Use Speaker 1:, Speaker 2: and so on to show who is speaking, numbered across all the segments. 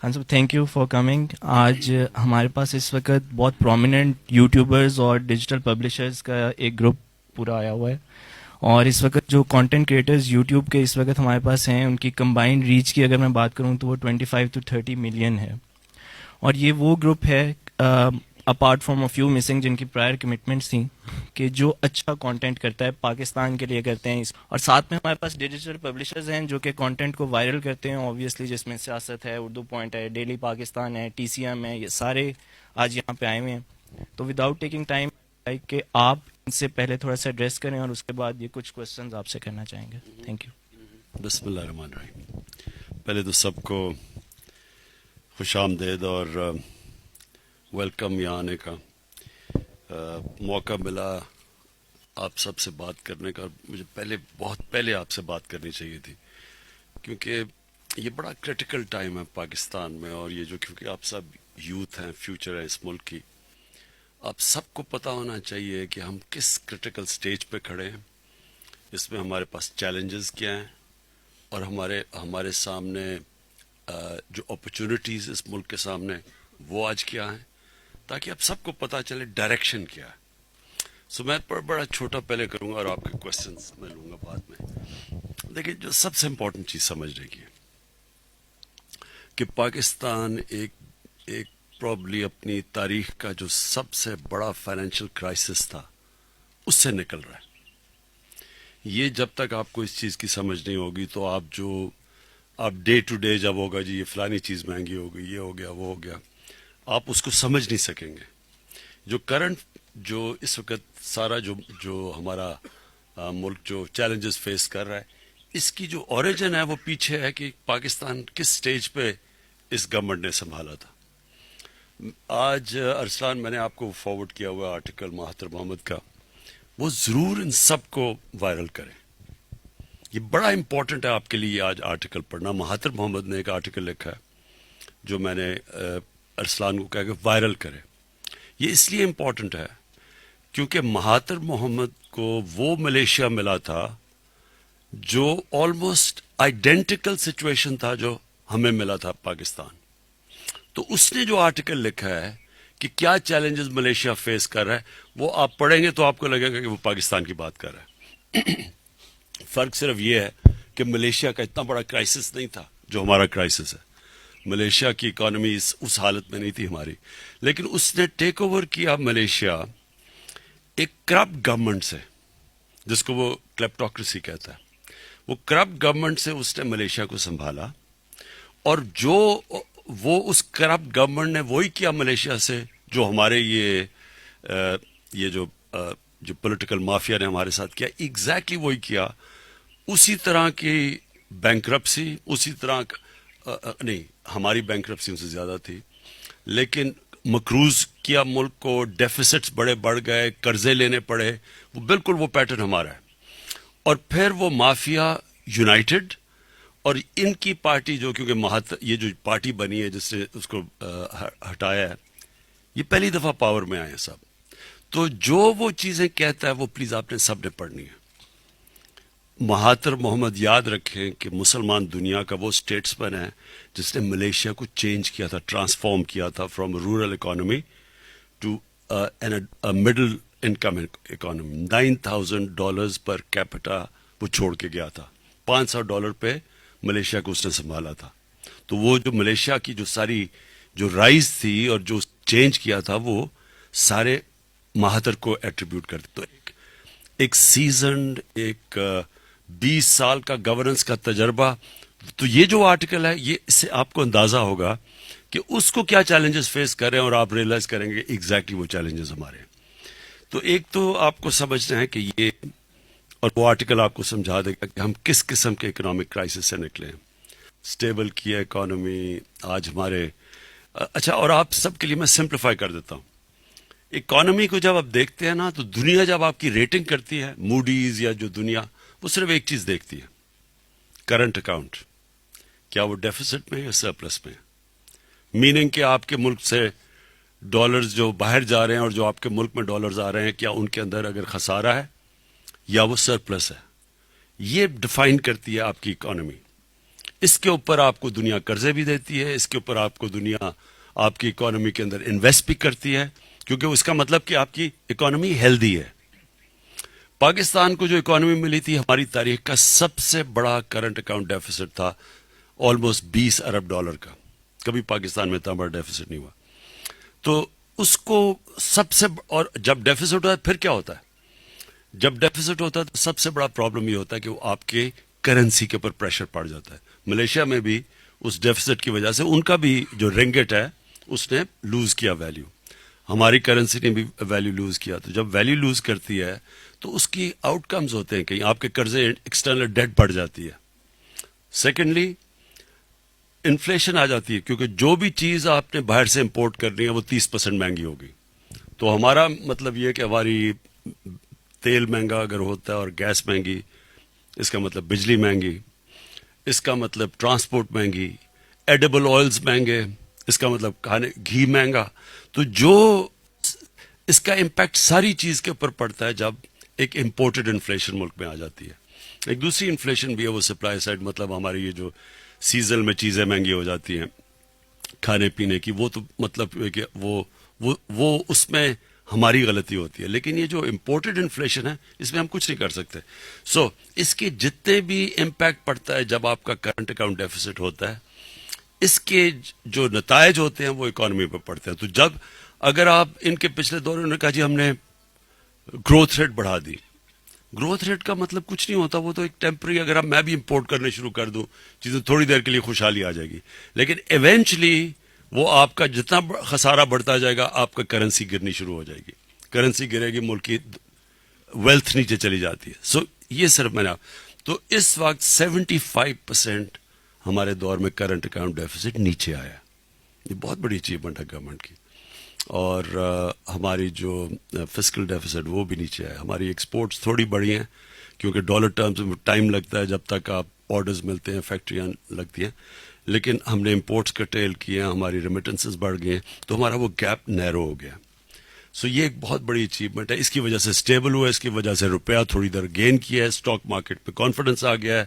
Speaker 1: ہاں سر، thank you for coming. آج ہمارے پاس اس وقت بہت پرومیننٹ یوٹیوبرز اور ڈیجیٹل پبلشرز کا ایک گروپ پورا آیا ہوا ہے، اور اس وقت جو کانٹینٹ کریٹرز یوٹیوب کے اس وقت ہمارے پاس ہیں، ان کی کمبائنڈ ریچ کی اگر میں بات کروں تو وہ 25 to 30 ملین ہے. اور یہ وہ گروپ ہے apart from a few missing جن کی پرائر کمٹمنٹس تھیں کہ جو اچھا کانٹینٹ کرتا ہے پاکستان کے لیے کرتے ہیں. اور ساتھ میں ہمارے پاس ڈیجیٹل پبلشرز ہیں جو کہ کانٹینٹ کو وائرل کرتے ہیں اوبویسلی، جس میں سیاست ہے، اردو پوائنٹ ہے، ڈیلی پاکستان ہے، ٹی سی ایم ہے، یہ سارے آج یہاں پہ آئے ہوئے ہیں. تو وداؤٹ ٹیکنگ ٹائم کہ آپ ان سے پہلے تھوڑا سا ایڈریس کریں اور اس کے بعد یہ کچھ کوشچنز آپ سے کرنا چاہیں گے. Thank you.
Speaker 2: بسم اللہ الرحمن الرحیم. پہلے تو سب کو خوش آمدید اور ویلکم یہاں آنے کا موقع ملا آپ سب سے بات کرنے کا. مجھے بہت پہلے آپ سے بات کرنی چاہیے تھی کیونکہ یہ بڑا کرٹیکل ٹائم ہے پاکستان میں، اور یہ جو کیونکہ آپ سب یوتھ ہیں، فیوچر ہے اس ملک کی، آپ سب کو پتہ ہونا چاہیے کہ ہم کس کرٹیکل سٹیج پہ کھڑے ہیں. اس میں ہمارے پاس چیلنجز کیا ہیں اور ہمارے سامنے جو اپرچونٹیز اس ملک کے سامنے وہ آج کیا ہیں، تاکہ اب سب کو پتہ چلے ڈائریکشن کیا ہے. میں بڑا چھوٹا پہلے کروں گا اور آپ کے کوشچنس میں لوں گا بعد میں. دیکھیں، جو سب سے امپورٹنٹ چیز سمجھنے کی ہے کہ پاکستان ایک پرابلی اپنی تاریخ کا جو سب سے بڑا فائنینشیل کرائسس تھا اس سے نکل رہا ہے. یہ جب تک آپ کو اس چیز کی سمجھ نہیں ہوگی تو آپ ڈے ٹو ڈے جب ہوگا جی یہ فلانی چیز مہنگی ہو گئی، یہ ہو گیا، وہ ہو گیا، آپ اس کو سمجھ نہیں سکیں گے. جو اس وقت سارا جو ہمارا ملک جو چیلنجز فیس کر رہا ہے، اس کی جو اوریجن ہے وہ پیچھے ہے کہ پاکستان کس سٹیج پہ اس گورنمنٹ نے سنبھالا تھا. آج ارسلان، میں نے آپ کو فارورڈ کیا ہوا آرٹیکل مہاتر محمد کا، وہ ضرور ان سب کو وائرل کریں. یہ بڑا امپورٹنٹ ہے آپ کے لیے آج آرٹیکل پڑھنا. مہاتر محمد نے ایک آرٹیکل لکھا ہے جو میں نے ارسلان کو کہا کہ وائرل کرے. یہ اس لیے امپورٹنٹ ہے کیونکہ مہاتر محمد کو وہ ملیشیا ملا تھا جو آلموسٹ آئیڈینٹیکل سچویشن تھا جو ہمیں ملا تھا پاکستان. تو اس نے جو آرٹیکل لکھا ہے کہ کیا چیلنجز ملیشیا فیس کر رہا ہے، وہ آپ پڑھیں گے تو آپ کو لگے گا کہ وہ پاکستان کی بات کر رہا ہے. فرق صرف یہ ہے کہ ملیشیا کا اتنا بڑا کرائسس نہیں تھا جو ہمارا کرائسس ہے. ملیشیا کی اکانومی اس حالت میں نہیں تھی ہماری، لیکن اس نے ٹیک اوور کیا ملیشیا ایک کرپٹ گورنمنٹ سے، جس کو وہ کلیپٹوکریسی کہتا ہے. وہ کرپٹ گورنمنٹ سے اس نے ملیشیا کو سنبھالا، اور وہ اس کرپٹ گورنمنٹ نے وہی کیا ملیشیا سے جو ہمارے یہ جو پولیٹیکل مافیا نے ہمارے ساتھ کیا، ایگزیکٹلی وہی کیا. اسی طرح کی بینکرپسی، اسی طرح نہیں، ہماری بینکرپسی ان سے زیادہ تھی، لیکن مقروض کیا ملک کو، ڈیفیسٹس بڑے بڑھ گئے، قرضے لینے پڑے. وہ بالکل وہ پیٹرن ہمارا ہے. اور پھر وہ مافیا یونائٹڈ، اور ان کی پارٹی جو کیونکہ یہ جو پارٹی بنی ہے جس نے اس کو ہٹایا ہے، یہ پہلی دفعہ پاور میں آئے ہیں سب. تو جو وہ چیزیں کہتا ہے وہ پلیز آپ نے سب نے پڑھنی ہے. مہاتر محمد یاد رکھیں کہ مسلمان دنیا کا وہ اسٹیٹس مین ہے جس نے ملیشیا کو چینج کیا تھا، ٹرانسفارم کیا تھا from rural economy to middle income economy. $9,000 per capita وہ چھوڑ کے گیا تھا. $500 پہ ملیشیا کو اس نے سنبھالا تھا. تو وہ جو ملیشیا کی جو ساری جو رائز تھی اور جو چینج کیا تھا وہ سارے مہاتر کو ایٹریبیوٹ کرتے. تو ایک سیزنڈ، ایک 20 سال کا گورننس کا تجربہ. تو یہ جو آرٹیکل ہے، یہ اس سے آپ کو اندازہ ہوگا کہ اس کو کیا چیلنجز فیس کر رہے ہیں، اور آپ ریئلائز کریں گے ایگزیکٹلی وہ چیلنجز ہمارے ہیں. تو ایک تو آپ کو سمجھنا ہے کہ یہ، اور وہ آرٹیکل آپ کو سمجھا دے گا کہ ہم کس قسم کے اکنامک کرائسس سے نکلے ہیں. اسٹیبل کیا اکانومی آج ہمارے. اچھا، اور آپ سب کے لیے میں سمپلیفائی کر دیتا ہوں. اکانومی کو جب آپ دیکھتے ہیں نا، تو دنیا جب آپ کی ریٹنگ کرتی ہے، موڈیز یا جو دنیا، وہ صرف ایک چیز دیکھتی ہے، کرنٹ اکاؤنٹ. کیا وہ ڈیفیسٹ میں یا سرپلس میں؟ میننگ کہ آپ کے ملک سے ڈالرز جو باہر جا رہے ہیں اور جو آپ کے ملک میں ڈالرز آ رہے ہیں، کیا ان کے اندر اگر خسارہ ہے یا وہ سرپلس ہے. یہ ڈیفائن کرتی ہے آپ کی اکانومی. اس کے اوپر آپ کو دنیا قرضے بھی دیتی ہے, اس کے اوپر آپ کو دنیا آپ کی اکانومی کے اندر انویسٹ بھی کرتی ہے, کیونکہ اس کا مطلب کہ آپ کی اکانومی ہیلدی ہے. پاکستان کو جو اکانومی ملی تھی, ہماری تاریخ کا سب سے بڑا کرنٹ اکاؤنٹ ڈیفیسٹ تھا, آلموسٹ $20 ارب کا. کبھی پاکستان میں اتنا بڑا ڈیفیسٹ نہیں ہوا. تو اس کو سب سے, اور جب ڈیفیسٹ ہوتا ہے پھر کیا ہوتا ہے؟ جب ڈیفیسٹ ہوتا ہے تو سب سے بڑا پرابلم یہ ہوتا ہے کہ وہ آپ کے کرنسی کے اوپر پریشر پڑ جاتا ہے. ملیشیا میں بھی اس ڈیفیسٹ کی وجہ سے ان کا بھی جو رنگٹ ہے اس نے لوز کیا ویلیو, ہماری کرنسی نے بھی ویلیو لوز کیا. تو جب ویلیو لوز کرتی ہے تو اس کی آؤٹ کمز ہوتے ہیں, کہیں آپ کے قرضے ایکسٹرنل ڈیٹ بڑھ جاتی ہے. سیکنڈلی انفلیشن آ جاتی ہے, کیونکہ جو بھی چیز آپ نے باہر سے امپورٹ کرنی ہے وہ 30% مہنگی ہوگی. تو ہمارا مطلب یہ کہ ہماری تیل مہنگا اگر ہوتا ہے اور گیس مہنگی, اس کا مطلب بجلی مہنگی, اس کا مطلب ٹرانسپورٹ مہنگی, ایڈیبل آئلز مہنگے, اس کا مطلب کھانے گھی مہنگا. تو جو اس کا امپیکٹ ساری چیز کے اوپر پڑتا ہے جب ایک امپورٹڈ انفلیشن ملک میں آ جاتی ہے. ایک دوسری انفلیشن بھی ہے وہ سپلائی سائڈ, مطلب ہماری یہ جو سیزن میں چیزیں مہنگی ہو جاتی ہیں کھانے پینے کی, وہ تو مطلب کہ وہ اس میں ہماری غلطی ہوتی ہے. لیکن یہ جو امپورٹڈ انفلیشن ہے اس میں ہم کچھ نہیں کر سکتے. سو اس کے جتنے بھی امپیکٹ پڑتا ہے جب آپ کا کرنٹ اکاؤنٹ ڈیفیسٹ ہوتا ہے, اس کے جو نتائج ہوتے ہیں وہ اکانومی پہ پڑتے ہیں. تو جب اگر آپ ان کے پچھلے دوروں نے کہا جی ہم نے گروتھ ریٹ بڑھا دی, گروتھ ریٹ کا مطلب کچھ نہیں ہوتا, وہ تو ایک ٹیمپرری, اگر میں بھی امپورٹ کرنے شروع کر دوں چیزیں تھوڑی دیر کے لیے خوشحالی آ جائے گی, لیکن ایونچولی وہ آپ کا جتنا خسارہ بڑھتا جائے گا آپ کا کرنسی گرنی شروع ہو جائے گی. کرنسی گرے گی, ملک کی ویلتھ نیچے چلی جاتی ہے. سو یہ صرف میں نے تو اس وقت 75% ہمارے دور میں کرنٹ اکاؤنٹ ڈیفیسٹ نیچے آیا. یہ بہت بڑی اچیومنٹ ہے گورنمنٹ کی. اور ہماری جو فسکل ڈیفیسٹ وہ بھی نیچے آیا. ہماری ایکسپورٹس تھوڑی بڑی ہیں کیونکہ ڈالر ٹرمز میں ٹائم لگتا ہے جب تک آپ آرڈرز ملتے ہیں, فیکٹریاں لگتی ہیں, لیکن ہم نے امپورٹس کرٹیل کیے ہیں, ہماری ریمیٹنسز بڑھ گئے ہیں, تو ہمارا وہ گیپ نیرو ہو گیا. سو یہ ایک بہت بڑی اچیومنٹ ہے. اس کی وجہ سے اسٹیبل ہوا ہے, اس کی وجہ سے روپیہ تھوڑی دیر گین کیا ہے, اسٹاک مارکیٹ پہ کانفیڈنس آ گیا ہے,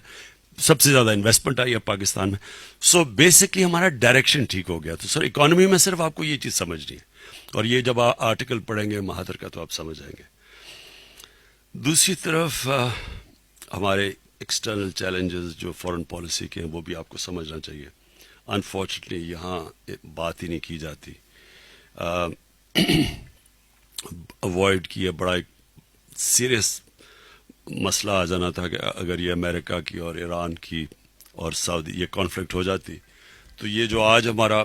Speaker 2: سب سے زیادہ انویسٹمنٹ آئی ہے پاکستان میں. سو بیسکلی ہمارا ڈائریکشن ٹھیک ہو گیا. تو سر اکانومی میں صرف آپ کو یہ چیز سمجھنی ہے, اور یہ جب آپ آرٹیکل پڑھیں گے مہاتر کا تو آپ سمجھ جائیں گے. دوسری طرف ہمارے ایکسٹرنل چیلنجز جو فارن پالیسی کے ہیں وہ بھی آپ کو سمجھنا چاہیے. انفارچونیٹلی یہاں بات ہی نہیں کی جاتی. اوائڈ کیا, بڑا ایک سیریس مسئلہ آ جانا تھا کہ اگر یہ امریکہ کی اور ایران کی اور سعودی یہ کانفلکٹ ہو جاتی تو یہ جو آج ہمارا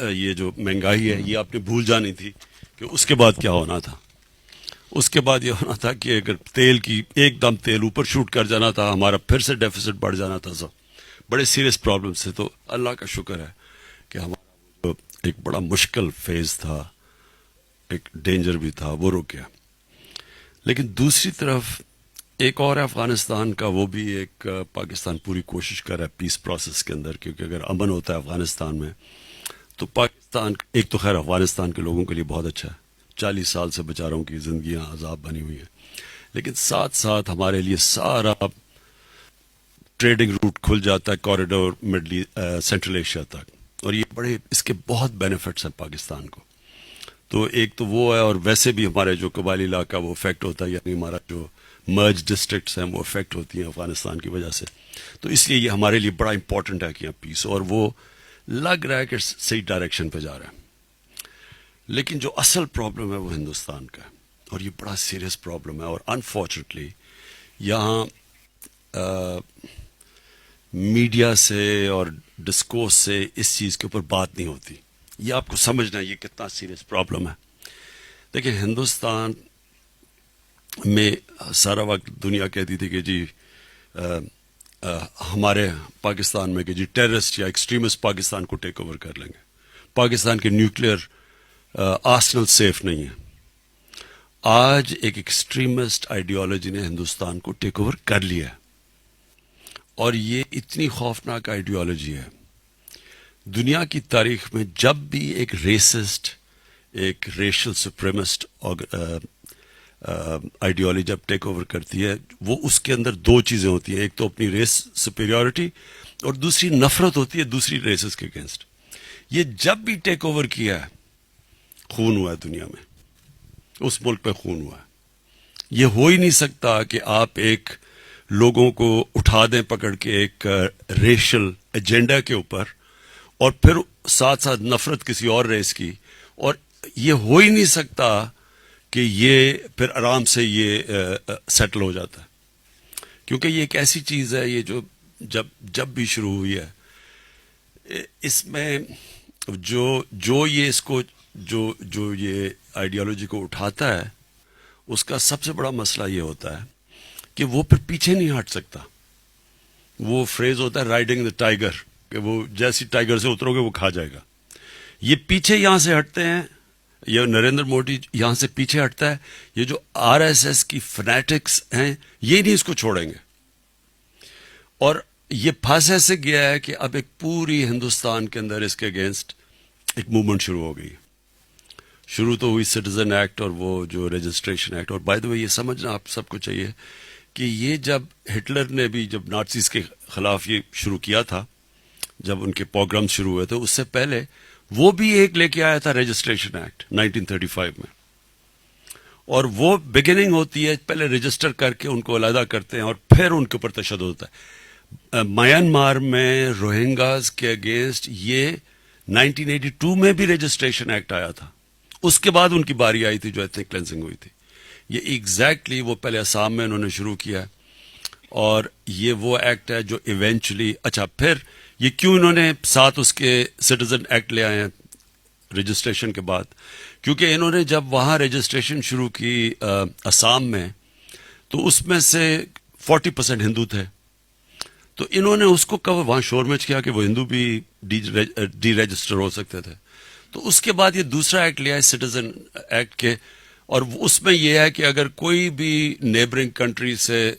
Speaker 2: یہ جو مہنگائی ہے یہ آپ نے بھول جانی تھی کہ اس کے بعد کیا ہونا تھا. اس کے بعد یہ ہونا تھا کہ اگر تیل کی ایک دم تیل اوپر شوٹ کر جانا تھا, ہمارا پھر سے ڈیفیسٹ بڑھ جانا تھا. سب بڑے سیریس پرابلم سے. تو اللہ کا شکر ہے کہ ہمارا جو ایک بڑا مشکل فیز تھا, ایک ڈینجر بھی تھا, وہ رک گیا. لیکن دوسری طرف ایک اور افغانستان کا, وہ بھی ایک پاکستان پوری کوشش کر رہا ہے پیس پروسیس کے اندر, کیونکہ اگر امن ہوتا ہے افغانستان میں تو پاکستان ایک تو خیر افغانستان کے لوگوں کے لیے بہت اچھا ہے, 40 سال سے بیچاروں کی زندگیاں عذاب بنی ہوئی ہیں, لیکن ساتھ ساتھ ہمارے لیے سارا ٹریڈنگ روٹ کھل جاتا ہے کوریڈور مڈل سینٹرل ایشیا تک, اور یہ بڑے اس کے بہت بینیفٹس ہیں پاکستان کو. تو ایک تو وہ ہے, اور ویسے بھی ہمارے جو قبائلی علاقہ وہ افیکٹ ہوتا ہے, یعنی ہمارا جو مرج ڈسٹرکٹس ہیں وہ افیکٹ ہوتی ہیں افغانستان کی وجہ سے. تو اس لیے یہ ہمارے لیے بڑا امپورٹنٹ ہے کہ یہاں پیس, اور وہ لگ رہا ہے کہ صحیح ڈائریکشن پہ جا رہا ہے. لیکن جو اصل پرابلم ہے وہ ہندوستان کا ہے, اور یہ بڑا سیریس پرابلم ہے. اور انفارچونیٹلی یہاں میڈیا سے اور ڈسکورس سے اس چیز کے اوپر بات نہیں ہوتی. یہ آپ کو سمجھنا ہے یہ کتنا سیریس پرابلم ہے. دیکھیں ہندوستان میں سارا وقت دنیا کہتی تھی کہ جی ہمارے پاکستان میں کہ جی ٹیررسٹ یا ایکسٹریمسٹ پاکستان کو ٹیک اوور کر لیں گے, پاکستان کے نیوکلیئر آرسنل سیف نہیں ہے. آج ایک ایکسٹریمسٹ آئیڈیالوجی نے ہندوستان کو ٹیک اوور کر لیا ہے, اور یہ اتنی خوفناک آئیڈیالوجی ہے. دنیا کی تاریخ میں جب بھی ایک ریسسٹ, ایک ریشل سپریمسٹ آئیڈیالوجی جب ٹیک اوور کرتی ہے, وہ اس کے اندر دو چیزیں ہوتی ہیں, ایک تو اپنی ریس سپیریورٹی, اور دوسری نفرت ہوتی ہے دوسری ریسز کے اگینسٹ. یہ جب بھی ٹیک اوور کیا ہے خون ہوا ہے دنیا میں, اس ملک پہ خون ہوا ہے. یہ ہو ہی نہیں سکتا کہ آپ ایک لوگوں کو اٹھا دیں پکڑ کے ایک ریشل ایجنڈا کے اوپر اور پھر ساتھ ساتھ نفرت کسی اور ریس کی, اور یہ ہو ہی نہیں سکتا کہ یہ پھر آرام سے یہ سیٹل ہو جاتا ہے. کیونکہ یہ ایک ایسی چیز ہے یہ جو جب بھی شروع ہوئی ہے, اس میں جو یہ اس کو جو یہ آئیڈیالوجی کو اٹھاتا ہے اس کا سب سے بڑا مسئلہ یہ ہوتا ہے کہ وہ پھر پیچھے نہیں ہٹ سکتا. وہ فریز ہوتا ہے رائڈنگ دا ٹائیگر, کہ وہ جیسی ٹائیگر سے اترو گے وہ کھا جائے گا. یہ پیچھے یہاں سے ہٹتے ہیں, یہ نریندر مودی یہاں سے پیچھے ہٹتا ہے. یہ جو آر ایس ایس کی فنیٹکس ہیں یہ نہیں اس کو چھوڑیں گے. اور یہ پھنس ایسے گیا ہے کہ اب ایک پوری ہندوستان کے اندر اس کے اگینسٹ ایک موومنٹ شروع ہو گئی. شروع تو ہوئی سٹیزن ایکٹ اور وہ جو رجسٹریشن ایکٹ. اور بائی دا وے یہ سمجھنا آپ سب کو چاہیے کہ یہ جب ہٹلر نے بھی جب نازیز کے خلاف یہ شروع کیا تھا, جب ان کے پروگرام شروع ہوئے تھے, اس سے پہلے وہ بھی ایک لے کے آیا تھا رجسٹریشن ایکٹ 1935 میں. اور وہ بگننگ ہوتی ہے, پہلے رجسٹر کر کے ان کو علیحدہ کرتے ہیں اور پھر ان کے اوپر تشدد ہوتا ہے. میانمار میں روہنگاز کے اگینسٹ یہ 1982 میں بھی رجسٹریشن ایکٹ آیا تھا. اس کے بعد ان کی باری آئی تھی جو ایتھنک کلینزنگ ہوئی تھی. یہ ایگزیکٹلی وہ پہلے آسام میں انہوں نے شروع کیا ہے, اور یہ وہ ایکٹ ہے جو ایونچولی اچھا پھر یہ کیوں انہوں نے ساتھ اس کے سٹیزن ایکٹ لے آئے ہیں رجسٹریشن کے بعد, کیونکہ انہوں نے جب وہاں رجسٹریشن شروع کی آسام میں تو اس میں سے 40% ہندو تھے. تو انہوں نے اس کو وہاں شور مچ کیا کہ وہ ہندو بھی ڈی رجسٹر ہو سکتے تھے. تو اس کے بعد یہ دوسرا ایکٹ لیا ہے سٹیزن ایکٹ کے, اور اس میں یہ ہے کہ اگر کوئی بھی نیبرنگ کنٹری سے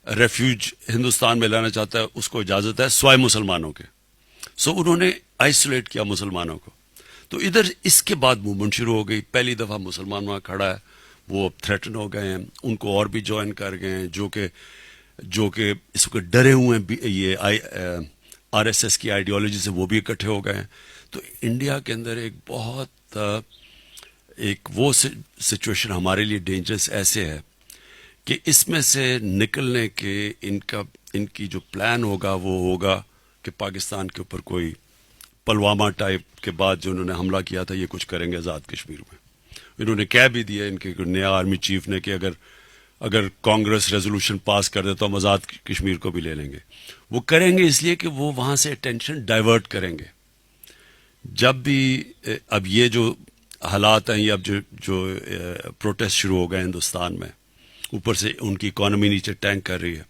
Speaker 2: ریفیوج ہندوستان میں لانا چاہتا ہے اس کو اجازت ہے سوائے مسلمانوں کے. سو انہوں نے آئسولیٹ کیا مسلمانوں کو. تو ادھر اس کے بعد موومنٹ شروع ہو گئی. پہلی دفعہ مسلمان وہاں کھڑا ہے, وہ اب تھریٹن ہو گئے ہیں, ان کو اور بھی جوائن کر گئے ہیں جو کہ اس وقت ڈرے ہوئے ہیں یہ آر ایس ایس کی آئیڈیالوجی سے, وہ بھی اکٹھے ہو گئے ہیں. تو انڈیا کے اندر ایک بہت ایک وہ سچویشن ہمارے لیے ڈینجرس ایسے ہے کہ اس میں سے نکلنے کے ان کی جو پلان ہوگا وہ ہوگا کہ پاکستان کے اوپر کوئی پلوامہ ٹائپ کے بعد جو انہوں نے حملہ کیا تھا یہ کچھ کریں گے آزاد کشمیر میں. انہوں نے کہہ بھی دیا ان کے نیا آرمی چیف نے کہ اگر کانگریس ریزولوشن پاس کر دے تو ہم آزاد کشمیر کو بھی لے لیں گے. وہ کریں گے اس لیے کہ وہ وہاں سے اٹینشن ڈائیورٹ کریں گے. جب بھی اب یہ جو حالات ہیں, یہ اب جو پروٹیسٹ شروع ہو گئے ہندوستان میں, اوپر سے ان کی اکانومی نیچے ٹینک کر رہی ہے,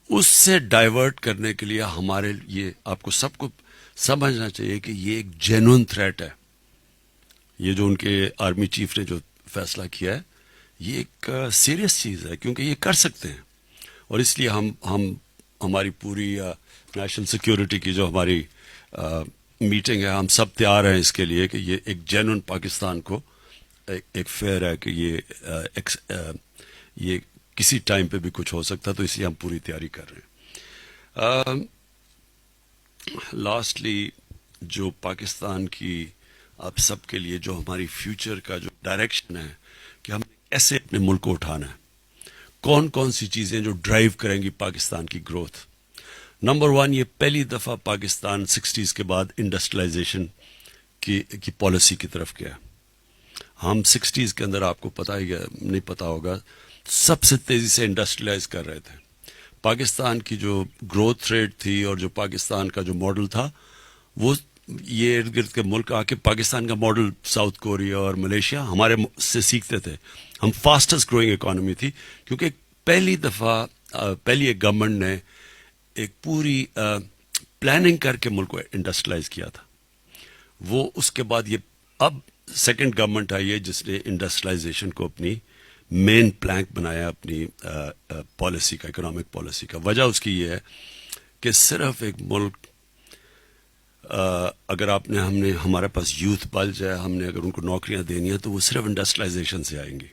Speaker 2: اس سے ڈائیورٹ کرنے کے لیے ہمارے یہ آپ کو سب کو سمجھنا چاہیے کہ یہ ایک جینوئن تھریٹ ہے. یہ جو ان کے آرمی چیف نے جو فیصلہ کیا ہے یہ ایک سیریس چیز ہے, کیونکہ یہ کر سکتے ہیں. اور اس لیے ہماری پوری نیشنل سیکیورٹی کی جو ہماری میٹنگ ہے, ہم سب تیار ہیں اس کے لیے کہ یہ ایک جینوئن پاکستان کو ایک فیئر ہے کہ یہ کسی ٹائم پہ بھی کچھ ہو سکتا, تو اس لیے ہم پوری تیاری کر رہے ہیں. لاسٹلی جو پاکستان کی آپ سب کے لیے جو ہماری فیوچر کا جو ڈائریکشن ہے کہ ہم کیسے اپنے ملک کو اٹھانا ہے, کون سی چیزیں جو ڈرائیو کریں گی پاکستان کی گروتھ. نمبر 1, یہ پہلی دفعہ پاکستان 60s کے بعد انڈسٹریلائزیشن کی پالیسی کی طرف گیا. ہم 60s کے اندر آپ کو پتہ ہی نہیں پتا ہوگا سب سے تیزی سے انڈسٹریلائز کر رہے تھے. پاکستان کی جو گروتھ ریٹ تھی اور جو پاکستان کا جو ماڈل تھا وہ یہ ارد گرد کے ملک آ کے پاکستان کا ماڈل ساؤتھ کوریا اور ملیشیا ہمارے سے سیکھتے تھے. ہم فاسٹسٹ گروئنگ اکانومی تھی کیونکہ پہلی دفعہ پہلی ایک گورنمنٹ نے ایک پوری پلاننگ کر کے ملک کو انڈسٹریلائز کیا تھا. وہ اس کے بعد یہ اب سیکنڈ گورنمنٹ آئی ہے جس نے انڈسٹریلائزیشن کو اپنی مین پلانک بنایا اپنی پالیسی کا, اکنامک پالیسی کا. وجہ اس کی یہ ہے کہ صرف ایک ملک اگر ہمارے پاس یوتھ بل جائے, ہم نے اگر ان کو نوکریاں دینی ہیں تو وہ صرف انڈسٹریلائزیشن سے آئیں گی.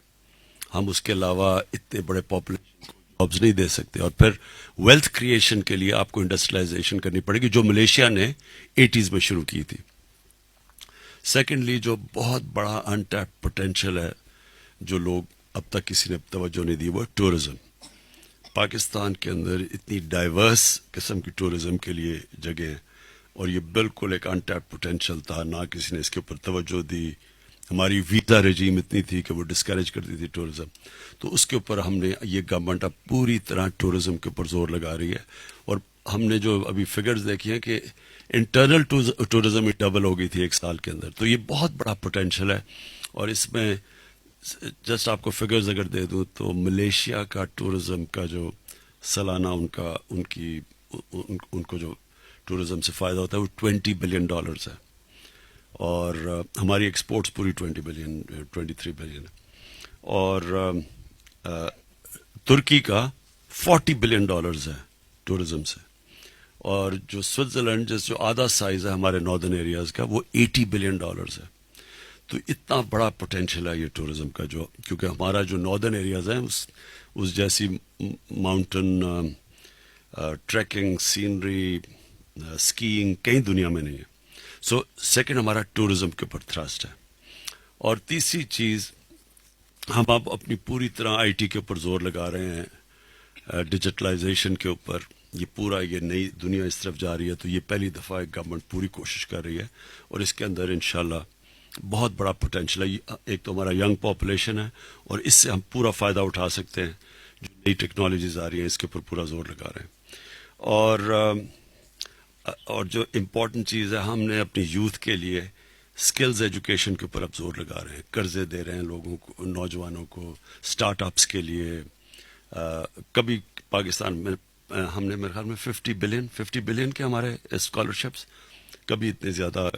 Speaker 2: ہم اس کے علاوہ اتنے بڑے پاپولیشن کو جابس نہیں دے سکتے. اور پھر ویلتھ کریشن کے لیے آپ کو انڈسٹریلائزیشن کرنی پڑے گی جو ملیشیا نے 80s میں شروع کی تھی. سیکنڈلی جو بہت بڑا انٹیپ پوٹینشیل ہے جو لوگ اب تک کسی نے توجہ نہیں دی وہ ٹورزم. پاکستان کے اندر اتنی ڈائیورس قسم کی ٹورزم کے لیے جگہ ہیں اور یہ بالکل ایک انٹیپ پوٹینشیل تھا, نہ کسی نے اس کے اوپر توجہ دی. ہماری ویزا رجیم اتنی تھی کہ وہ ڈسکریج کرتی تھی ٹورزم. تو اس کے اوپر ہم نے یہ گورنمنٹ اب پوری طرح ٹورزم کے اوپر زور لگا رہی ہے. اور ہم نے جو ابھی فگرز دیکھی ہیں کہ انٹرنل ٹورزم ڈبل ہو گئی تھی ایک سال کے اندر. تو یہ بہت بڑا پوٹینشیل ہے. اور اس میں جسٹ آپ کو فگرز اگر دے دوں تو ملیشیا کا ٹورزم کا جو سالانہ ان کو جو ٹورزم سے فائدہ ہوتا ہے وہ $20 بلین ہے. اور ہماری ایکسپورٹس پوری 23 بلین ہے. اور ترکی کا $40 بلین ہے ٹورزم سے. اور جو سوئٹزرلینڈ جو آدھا سائز ہے ہمارے ناردرن ایریاز کا وہ $80 بلین ہے. تو اتنا بڑا پوٹینشیل ہے یہ ٹورزم کا, جو کیونکہ ہمارا جو ناردرن ایریاز ہیں اس جیسی ماؤنٹن ٹریکنگ سینری اسکیئنگ کہیں دنیا میں نہیں ہے. سو سیکنڈ ہمارا ٹورزم کے اوپر تھرسٹ ہے. اور تیسری چیز ہم اب اپنی پوری طرح آئی ٹی کے اوپر زور لگا رہے ہیں, ڈیجیٹلائزیشن کے اوپر. یہ نئی دنیا اس طرف جا رہی ہے تو یہ پہلی دفعہ ایک گورنمنٹ پوری کوشش کر رہی ہے اور اس کے اندر انشاءاللہ بہت بڑا پوٹینشیل ہے. ایک تو ہمارا ینگ پاپولیشن ہے اور اس سے ہم پورا فائدہ اٹھا سکتے ہیں. جو نئی ٹیکنالوجیز آ رہی ہیں اس کے اوپر پورا زور لگا رہے ہیں. اور جو امپورٹنٹ چیز ہے ہم نے اپنی یوتھ کے لیے سکلز ایجوکیشن کے اوپر اب زور لگا رہے ہیں. قرضے دے رہے ہیں لوگوں کو, نوجوانوں کو, سٹارٹ اپس کے لیے. کبھی پاکستان میں ہم نے میرے خیال میں 50 بلین کے ہمارے اسکالرشپس, کبھی اتنے زیادہ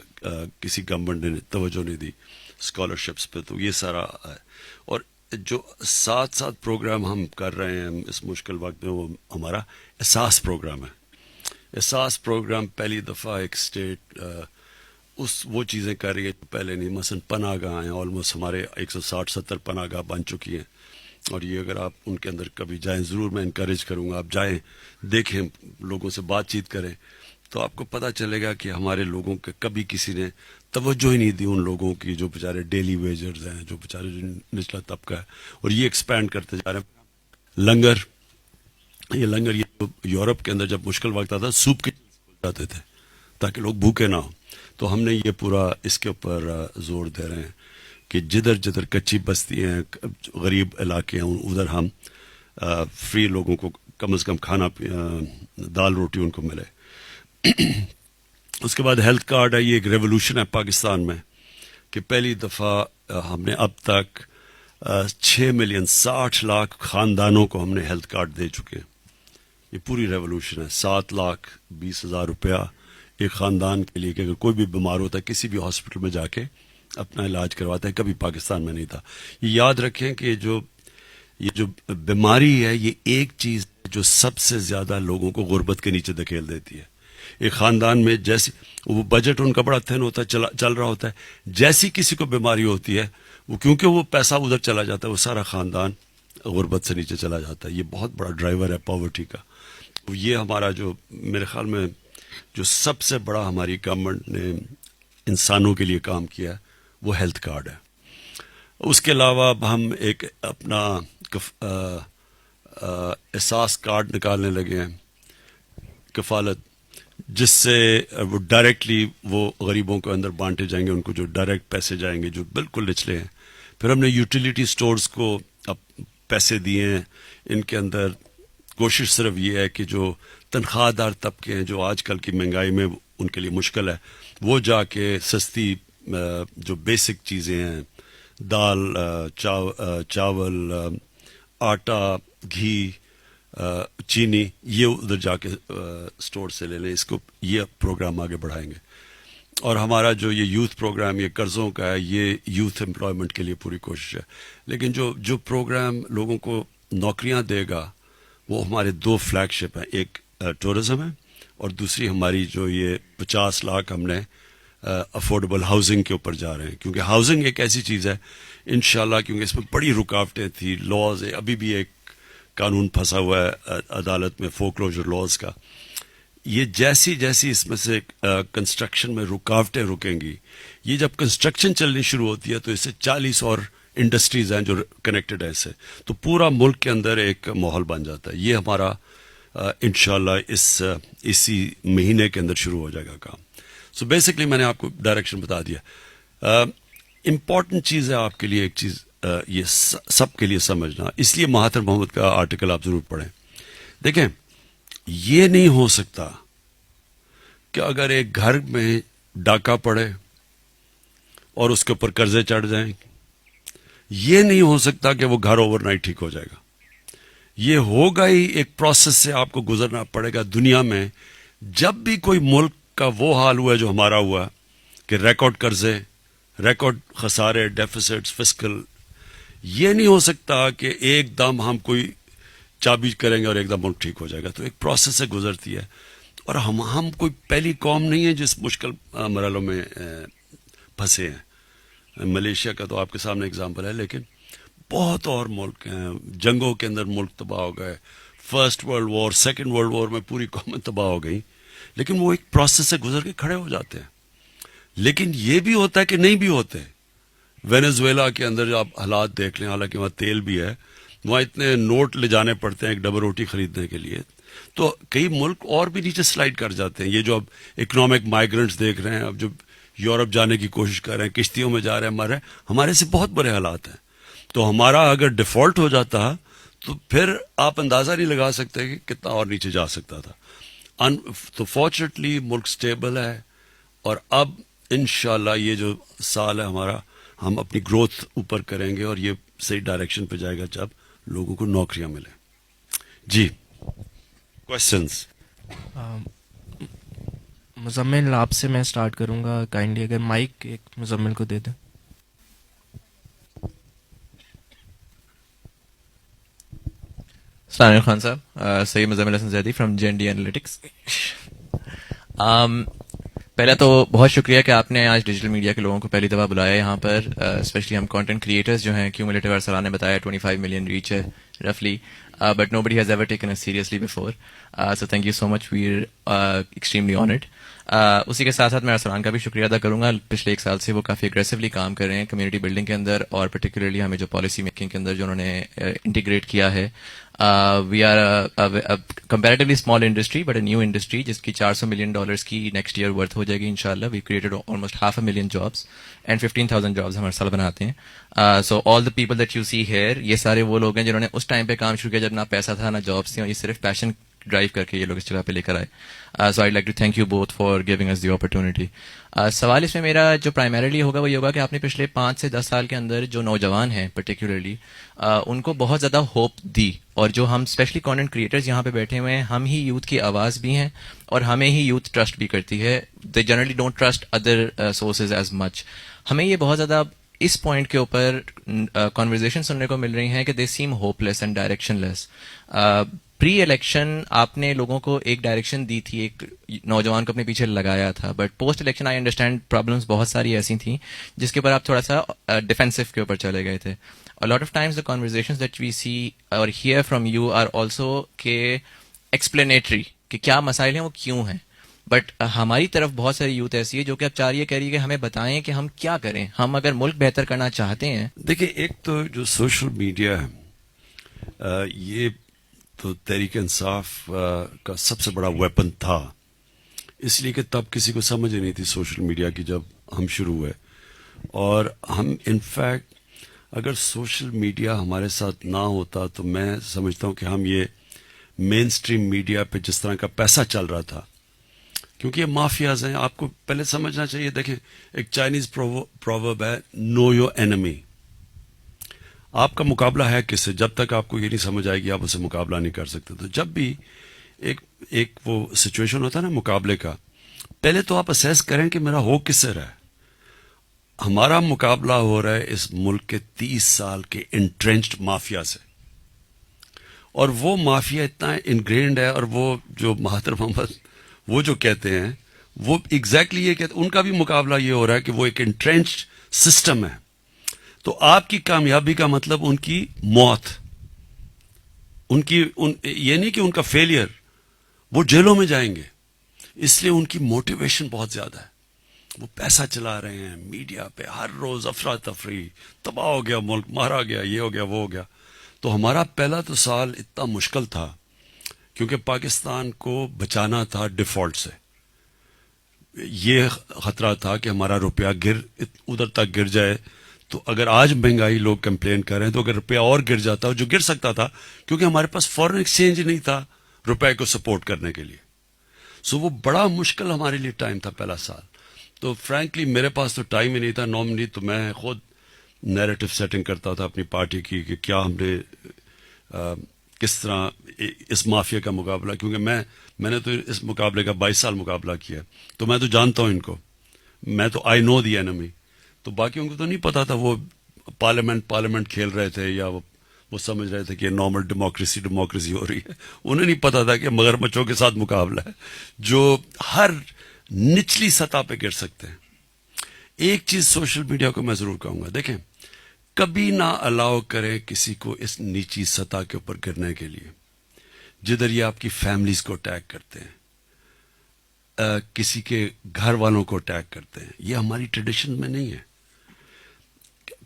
Speaker 2: کسی گورنمنٹ نے توجہ نہیں دی اسکالرشپس پہ. تو یہ سارا ہے. اور جو ساتھ پروگرام ہم کر رہے ہیں اس مشکل وقت میں وہ ہمارا احساس پروگرام ہے. احساس پروگرام پہلی دفعہ ایک اسٹیٹ وہ چیزیں کر رہی ہے جو پہلے نہیں. مثلا پناہ گاہ ہیں, آلموسٹ ہمارے 160-70 پناہ گاہ بن چکی ہیں. اور یہ اگر آپ ان کے اندر کبھی جائیں, ضرور میں انکریج کروں گا آپ جائیں, دیکھیں, لوگوں سے بات چیت کریں, تو آپ کو پتہ چلے گا کہ ہمارے لوگوں کے کبھی کسی نے توجہ ہی نہیں دی ان لوگوں کی جو بیچارے ڈیلی ویجرز ہیں, جو بیچارے جو نچلا طبقہ ہے. اور یہ ایکسپینڈ کرتے جا رہے ہیں. لنگر یہ جو یورپ کے اندر جب مشکل وقت آتا سوپ کے جاتے تھے تاکہ لوگ بھوکے نہ ہوں. تو ہم نے یہ پورا اس کے اوپر زور دے رہے ہیں کہ جدھر کچی بستی ہیں, غریب علاقے ہیں, ادھر ہم فری لوگوں کو کم از کم کھانا دال روٹی ان کو ملے. اس کے بعد ہیلتھ کارڈ ہے. یہ ایک ریولوشن ہے پاکستان میں کہ پہلی دفعہ ہم نے اب تک 6 ملین 60 لاکھ خاندانوں کو ہم نے ہیلتھ کارڈ دے چکے. یہ پوری ریولوشن ہے. 7,20,000 روپیہ ایک خاندان کے لیے کہ اگر کوئی بھی بیمار ہوتا ہے کسی بھی ہاسپٹل میں جا کے اپنا علاج کرواتا ہے. کبھی پاکستان میں نہیں تھا. یہ یاد رکھیں کہ یہ جو بیماری ہے یہ ایک چیز جو سب سے زیادہ لوگوں کو غربت کے نیچے دھکیل دیتی ہے. ایک خاندان میں جیسے وہ بجٹ ان کا بڑا تھن ہوتا ہے, چل رہا ہوتا ہے, جیسی کسی کو بیماری ہوتی ہے وہ کیونکہ وہ پیسہ ادھر چلا جاتا ہے وہ سارا خاندان غربت سے نیچے چلا جاتا ہے. یہ بہت بڑا ڈرائیور ہے پاورٹی کا. یہ ہمارا جو میرے خیال میں جو سب سے بڑا ہماری گورنمنٹ نے انسانوں کے لیے کام کیا ہے وہ ہیلتھ کارڈ ہے. اس کے علاوہ اب ہم ایک اپنا احساس کارڈ نکالنے لگے ہیں, کفالت, جس سے وہ ڈائریکٹلی وہ غریبوں کے اندر بانٹے جائیں گے, ان کو جو ڈائریکٹ پیسے جائیں گے جو بالکل نچلے ہیں. پھر ہم نے یوٹیلیٹی سٹورز کو اب پیسے دیے ہیں. ان کے اندر کوشش صرف یہ ہے کہ جو تنخواہ دار طبقے ہیں جو آج کل کی مہنگائی میں ان کے لیے مشکل ہے وہ جا کے سستی جو بیسک چیزیں ہیں, دال, چاول, آٹا, گھی, چینی, یہ ادھر جا کے سٹور سے لے لیں. اس کو یہ پروگرام آگے بڑھائیں گے. اور ہمارا جو یہ یوتھ پروگرام یہ قرضوں کا ہے, یہ یوتھ امپلائمنٹ کے لیے پوری کوشش ہے. لیکن جو پروگرام لوگوں کو نوکریاں دے گا وہ ہمارے 2 فلیگ شپ ہیں. ایک ٹورزم ہے اور دوسری ہماری جو یہ 50 لاکھ ہم نے افورڈیبل ہاؤسنگ کے اوپر جا رہے ہیں. کیونکہ ہاؤسنگ ایک ایسی چیز ہے انشاءاللہ, کیونکہ اس میں بڑی رکاوٹیں تھیں, لاز ابھی بھی ایک قانون پھنسا ہوا ہے عدالت میں فور کلوجر لاز کا. یہ جیسی جیسی اس میں سے کنسٹرکشن میں رکاوٹیں رکیں گی, یہ جب کنسٹرکشن چلنی شروع ہوتی ہے تو اس سے 40 اور انڈسٹریز ہیں جو کنیکٹڈ ہیں اس سے, تو پورا ملک کے اندر ایک ماحول بن جاتا ہے. یہ ہمارا انشاءاللہ اسی مہینے کے اندر شروع ہو جائے گا کام. سو بیسکلی میں نے آپ کو ڈائریکشن بتا دیا. امپورٹنٹ چیز ہے آپ کے لیے ایک چیز یہ سب کے لیے سمجھنا, اس لیے مہاتما محمد کا آرٹیکل آپ ضرور پڑھیں. دیکھیں, یہ نہیں ہو سکتا کہ اگر ایک گھر میں ڈاکہ پڑے اور اس کے اوپر قرضے چڑھ جائیں, یہ نہیں ہو سکتا کہ وہ گھر اوور نائٹ ٹھیک ہو جائے گا. یہ ہوگا ہی, ایک پروسیس سے آپ کو گزرنا پڑے گا. دنیا میں جب بھی کوئی ملک کا وہ حال ہوا ہے جو ہمارا ہوا کہ ریکارڈ قرضے, ریکارڈ خسارے, ڈیفیسٹس, فسکل, یہ نہیں ہو سکتا کہ ایک دم ہم کوئی چابی کریں گے اور ایک دم ملک ٹھیک ہو جائے گا. تو ایک پروسیس سے گزرتی ہے, اور ہم کوئی پہلی قوم نہیں ہے جس مشکل مرحلوں میں پھنسے ہیں. ملیشیا کا تو آپ کے سامنے اگزامپل ہے, لیکن بہت اور ملک ہیں. جنگوں کے اندر ملک تباہ ہو گئے, first world war, second world war میں پوری قومیں تباہ ہو گئیں, لیکن وہ ایک پروسیس سے گزر کے کھڑے ہو جاتے ہیں. لیکن یہ بھی ہوتا ہے کہ نہیں بھی ہوتے. وینزویلا کے اندر جو آپ حالات دیکھ لیں, حالانکہ وہاں تیل بھی ہے, وہاں اتنے نوٹ لے جانے پڑتے ہیں ایک ڈبل روٹی خریدنے کے لیے, تو کئی ملک اور بھی نیچے سلائڈ کر جاتے ہیں. یہ جو اب اکنامک مائیگرنٹس دیکھ رہے ہیں, اب جو یورپ جانے کی کوشش کر رہے ہیں, کشتیوں میں جا رہے ہیں, ہمارے سے بہت برے حالات ہیں. تو ہمارا اگر ڈیفالٹ ہو جاتا تو پھر آپ اندازہ نہیں لگا سکتے کہ کتنا اور نیچے جا سکتا تھا. تو فارچونیٹلی ملک سٹیبل ہے, اور اب انشاءاللہ یہ جو سال ہے ہمارا, ہم اپنی گروتھ اوپر کریں گے, اور یہ صحیح ڈائریکشن پہ جائے گا جب لوگوں کو نوکریاں ملیں. جی, کوشچنس.
Speaker 1: مزمل آپ سے میں سٹارٹ کروں گا, کائنڈلی اگر مائک ایک مزمل کو دے دیں.
Speaker 3: السلام علیکم خان صاحب, سید مزمل حسن زیدی فرام JND اینالیٹکس. پہلا تو بہت شکریہ کہ آپ نے آج ڈیجیٹل میڈیا کے لوگوں کو پہلی دفعہ بلایا یہاں پر, اسپیشلی ہم کانٹینٹ کریٹرز جو ہیں, کیومولیٹیو ارسلان نے بتایا 25 ملین ریچ ہے رفلی, but nobody has ever taken us seriously before. So thank you so much, we're extremely honored. اسی کے ساتھ ساتھ میں ارسلان کا بھی شکریہ ادا کروں گا. پچھلے ایک سال سے وہ کافی اگریسولی کام کر رہے ہیں کمیونٹی بلڈنگ کے اندر, اور پرٹیکولرلی ہمیں جو پالیسی میکنگ کے اندر جو انہوں نے انٹیگریٹ کیا ہے. We are comparatively small industry but a new industry جس کی $400 ملین کی نیکسٹ ایئر ورتھ ہو جائے گی انشاءاللہ. We created almost 500,000 jobs and 15,000 jobs ہم ہر سال بناتے ہیں. So all the people that you see here, یہ سارے وہ لوگ ہیں جنہوں نے اس ٹائم پہ کام شروع کیا جب نہ پیسہ تھا نہ جابس تھیں, اور یہ صرف پیشن ڈرائیو کر کے یہ لوگ اس جگہ پہ لے کر آئے. So I like to thank you both for giving us the opportunity. سوال اس میں میرا جو پرائمریلی ہوگا وہ یہ ہوگا کہ آپ نے پچھلے 5 سے 10 سال کے اندر جو نوجوان ہیں پرٹیکولرلی ان کو بہت زیادہ ہوپ دی, اور جو ہم اسپیشلی کانٹینٹ کریٹرز یہاں پہ بیٹھے ہوئے ہیں, ہم ہی یوتھ کی آواز بھی ہیں, اور ہمیں ہی یوتھ ٹرسٹ بھی کرتی ہے. They generally don't trust other sources as much. ہمیں یہ بہت زیادہ اس پوائنٹ کے اوپر کانورزیشن سننے کو مل رہی ہیں کہ they same hopeless and directionless. Pre election آپ نے لوگوں کو ایک ڈائریکشن دی تھی, ایک نوجوان کو اپنے پیچھے لگایا تھا, but post election I understand problems بہت ساری ایسی تھیں جس کے اوپر آپ تھوڑا سا ڈیفینسو کے اوپر چلے گئے تھے. A lot of times the conversations that we see or hear from you are also کہ explanatory کہ کیا مسائل ہیں وہ کیوں ہیں, بٹ ہماری طرف بہت ساری یوتھ ایسی ہے جو کہ اب چاہ رہی ہے, کہہ رہی ہے کہ ہمیں بتائیں کہ ہم کیا کریں, ہم اگر ملک بہتر کرنا چاہتے ہیں.
Speaker 2: دیکھیں, ایک تو جو سوشل میڈیا ہے یہ تو تحریک انصاف کا سب سے بڑا ویپن تھا, اس لیے کہ تب کسی کو سمجھ نہیں تھی سوشل میڈیا کی جب ہم شروع ہوئے. اور ہم انفیکٹ اگر سوشل میڈیا ہمارے ساتھ نہ ہوتا تو میں سمجھتا ہوں کہ ہم یہ مین سٹریم میڈیا پہ جس طرح کا پیسہ چل رہا تھا, کیونکہ یہ مافیاز ہیں, آپ کو پہلے سمجھنا چاہیے. دیکھیں, ایک چائنیز پروورب ہے, نو یور اینمی. آپ کا مقابلہ ہے کس سے, جب تک آپ کو یہ نہیں سمجھ آئے گی آپ اسے مقابلہ نہیں کر سکتے. تو جب بھی ایک وہ سچویشن ہوتا ہے نا مقابلے کا, پہلے تو آپ اسیس کریں کہ میرا ہو کس سے رہا ہے. ہمارا مقابلہ ہو رہا ہے اس ملک کے 30 سال کے انٹرینچڈ مافیا سے, اور وہ مافیا اتنا انگرینڈ ہے, اور وہ جو مہاتما محمد وہ جو کہتے ہیں وہ ایگزیکٹلی یہ کہتے ہیں, ان کا بھی مقابلہ یہ ہو رہا ہے کہ وہ ایک انٹرینچڈ سسٹم ہے. تو آپ کی کامیابی کا مطلب ان کی موت. یہ نہیں کہ ان کا فیلئر، وہ جیلوں میں جائیں گے، اس لیے ان کی موٹیویشن بہت زیادہ ہے. وہ پیسہ چلا رہے ہیں میڈیا پہ، ہر روز افراتفری، تباہ ہو گیا ملک، مارا گیا، یہ ہو گیا وہ ہو گیا. تو ہمارا پہلا تو سال اتنا مشکل تھا کیونکہ پاکستان کو بچانا تھا ڈیفالٹ سے. یہ خطرہ تھا کہ ہمارا روپیہ ادھر تک گر جائے. تو اگر آج مہنگائی لوگ کمپلین کر رہے ہیں تو اگر روپیہ اور گر جاتا، جو گر سکتا تھا کیونکہ ہمارے پاس فورن ایکسچینج نہیں تھا روپے کو سپورٹ کرنے کے لیے. سو وہ بڑا مشکل ہمارے لیے ٹائم تھا پہلا سال. تو فرینکلی میرے پاس تو ٹائم ہی نہیں تھا. نارملی تو میں خود نیریٹو سیٹنگ کرتا تھا اپنی پارٹی کی کہ کیا ہم نے کس طرح اس مافیا کا مقابلہ، کیونکہ میں نے تو اس مقابلے کا 22 سال مقابلہ کیا، تو میں تو جانتا ہوں ان کو، میں تو آئی نو دی اینمی. تو باقیوں کو تو نہیں پتا تھا، وہ پارلیمنٹ کھیل رہے تھے یا وہ سمجھ رہے تھے کہ نارمل ڈیموکریسی ہو رہی ہے. انہیں نہیں پتا تھا کہ مگرمچھوں کے ساتھ مقابلہ ہے جو ہر نچلی سطح پہ گر سکتے ہیں. ایک چیز سوشل میڈیا کو میں ضرور کہوں گا، دیکھیں کبھی نہ الاؤ کریں کسی کو اس نیچی سطح کے اوپر گرنے کے لیے، جدھر یہ آپ کی فیملیز کو اٹیک کرتے ہیں، کسی کے گھر والوں کو اٹیک کرتے ہیں. یہ ہماری ٹریڈیشن میں نہیں ہے.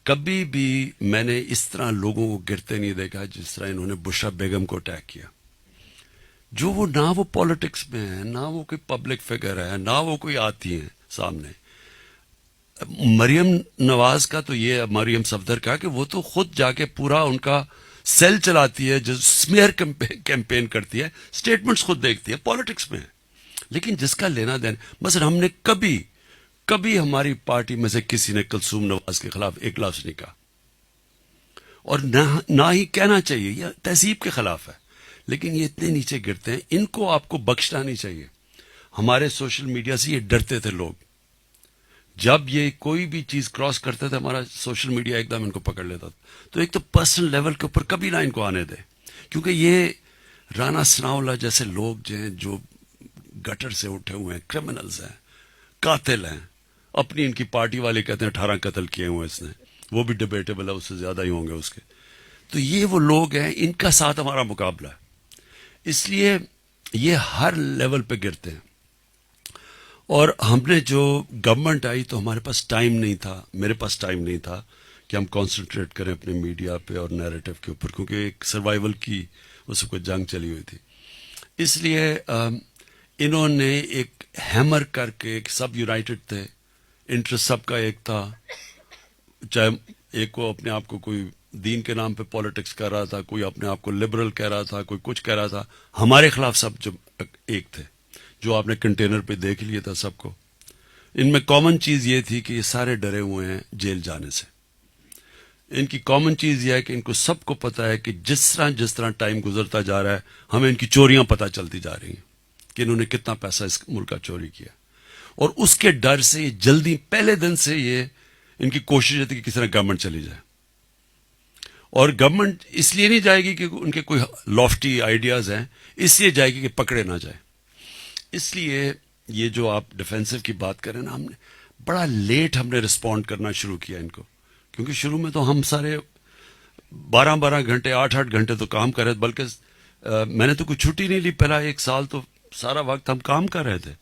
Speaker 2: کبھی بھی میں نے اس طرح لوگوں کو گرتے نہیں دیکھا جس طرح انہوں نے بشرا بیگم کو اٹیک کیا. جو وہ نہ وہ پالیٹکس میں ہے، نہ وہ کوئی پبلک فگر ہے، نہ وہ کوئی آتی ہیں سامنے. مریم نواز کا تو یہ، مریم صفدر کا، کہ وہ تو خود جا کے پورا ان کا سیل چلاتی ہے، جو سمیئر کیمپین کرتی ہے، سٹیٹمنٹس خود دیکھتی ہے، پالیٹکس میں ہے. لیکن جس کا لینا دینا، مثلا ہم نے کبھی ہماری پارٹی میں سے کسی نے کلثوم نواز کے خلاف ایک لفظ نہیں کہا، اور نہ ہی کہنا چاہیے، یہ تہذیب کے خلاف ہے. لیکن یہ اتنے نیچے گرتے ہیں، ان کو آپ کو بخشنا نہیں چاہیے. ہمارے سوشل میڈیا سے یہ ڈرتے تھے لوگ، جب یہ کوئی بھی چیز کراس کرتے تھے ہمارا سوشل میڈیا ایک دم ان کو پکڑ لیتا تھا. تو ایک تو پرسنل لیول کے اوپر کبھی نہ ان کو آنے دے، کیونکہ یہ رانا ثناءاللہ جیسے لوگ جو گٹر سے اٹھے ہوئے ہیں، کرمنلز ہیں، قاتل ہیں. اپنی ان کی پارٹی والے کہتے ہیں 18 قتل کیے ہوئے اس نے، وہ بھی ڈبیٹیبل ہے، اس سے زیادہ ہی ہوں گے اس کے. تو یہ وہ لوگ ہیں، ان کا ساتھ ہمارا مقابلہ ہے. اس لیے یہ ہر لیول پہ گرتے ہیں. اور ہم نے جو گورنمنٹ آئی تو ہمارے پاس ٹائم نہیں تھا، میرے پاس ٹائم نہیں تھا کہ ہم کانسنٹریٹ کریں اپنے میڈیا پہ اور نیریٹو کے اوپر، کیونکہ ایک سروائیول کی اس کو جنگ چلی ہوئی تھی. اس لیے انہوں نے ایک ہیمر کر کے، سب یونائٹڈ تھے، انٹرسٹ سب کا ایک تھا، چاہے ایک کو اپنے آپ کو کوئی دین کے نام پہ پالیٹکس کر رہا تھا، کوئی اپنے آپ کو لبرل کہہ رہا تھا، کوئی کچھ کہہ رہا تھا. ہمارے خلاف سب جو ایک تھے، جو آپ نے کنٹینر پہ دیکھ لیا تھا سب کو. ان میں کامن چیز یہ تھی کہ یہ سارے ڈرے ہوئے ہیں جیل جانے سے. ان کی کامن چیز یہ ہے کہ ان کو سب کو پتا ہے کہ جس طرح ٹائم گزرتا جا رہا ہے، ہمیں ان کی چوریاں پتہ چلتی جا رہی ہیں کہ انہوں نے کتنا پیسہ اس ملک کا چوری کیا. اور اس کے ڈر سے یہ جلدی پہلے دن سے یہ ان کی کوشش ہے کہ کس طرح گورنمنٹ چلی جائے. اور گورنمنٹ اس لیے نہیں جائے گی کہ ان کے کوئی لافٹی آئیڈیاز ہیں، اس لیے جائے گی کہ پکڑے نہ جائے. اس لیے یہ جو آپ ڈیفینسو کی بات کریں نا، ہم نے بڑا لیٹ ہم نے رسپونڈ کرنا شروع کیا ان کو، کیونکہ شروع میں تو ہم سارے 12 گھنٹے 8 گھنٹے تو کام کر رہے تھے. بلکہ میں نے تو کوئی چھٹی نہیں لی، پہلا 1 سال تو سارا وقت ہم کام کر رہے تھے،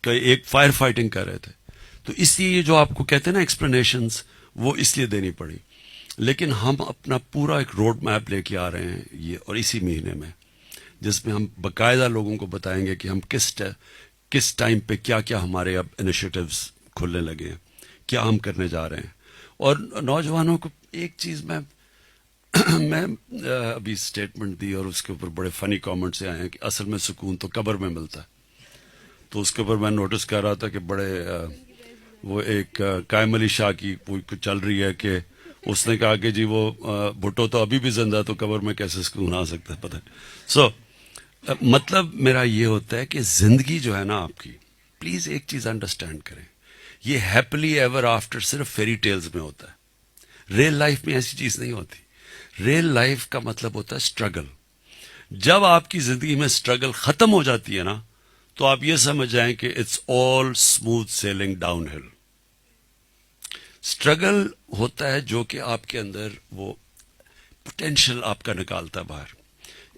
Speaker 2: کہ ایک فائر فائٹنگ کر رہے تھے. تو اس لیے یہ جو آپ کو کہتے ہیں نا ایکسپلینیشنز، وہ اس لیے دینی پڑی. لیکن ہم اپنا پورا ایک روڈ میپ لے کے آ رہے ہیں یہ، اور اسی مہینے میں، جس میں ہم باقاعدہ لوگوں کو بتائیں گے کہ ہم کس ٹائم پہ کیا ہمارے اب انیشیٹوز کھلنے لگے ہیں، کیا ہم کرنے جا رہے ہیں. اور نوجوانوں کو ایک چیز میں ابھی اسٹیٹمنٹ دی اور اس کے اوپر بڑے فنی کامنٹ سے آئے ہیں کہ اصل میں سکون تو قبر میں ملتا ہے. تو اس کے اوپر میں نوٹس کر رہا تھا کہ بڑے وہ ایک قائم علی شاہ کی کوئی چل رہی ہے کہ اس نے کہا کہ جی وہ بھٹو تو ابھی بھی زندہ، تو قبر میں کیسے سکون آ سکتا ہے، پتہ نہیں. مطلب میرا یہ ہوتا ہے کہ زندگی جو ہے نا آپ کی، پلیز ایک چیز انڈرسٹینڈ کریں، یہ ہیپلی ایور آفٹر صرف فیری ٹیلز میں ہوتا ہے. ریئل لائف میں ایسی چیز نہیں ہوتی. ریئل لائف کا مطلب ہوتا ہے اسٹرگل. جب آپ کی زندگی میں اسٹرگل ختم ہو جاتی ہے نا، تو آپ یہ سمجھ جائیں کہ it's all smooth sailing down hill. Struggle ہوتا ہے جو کہ آپ کے اندر وہ پوٹینشیل آپ کا نکالتا ہے باہر.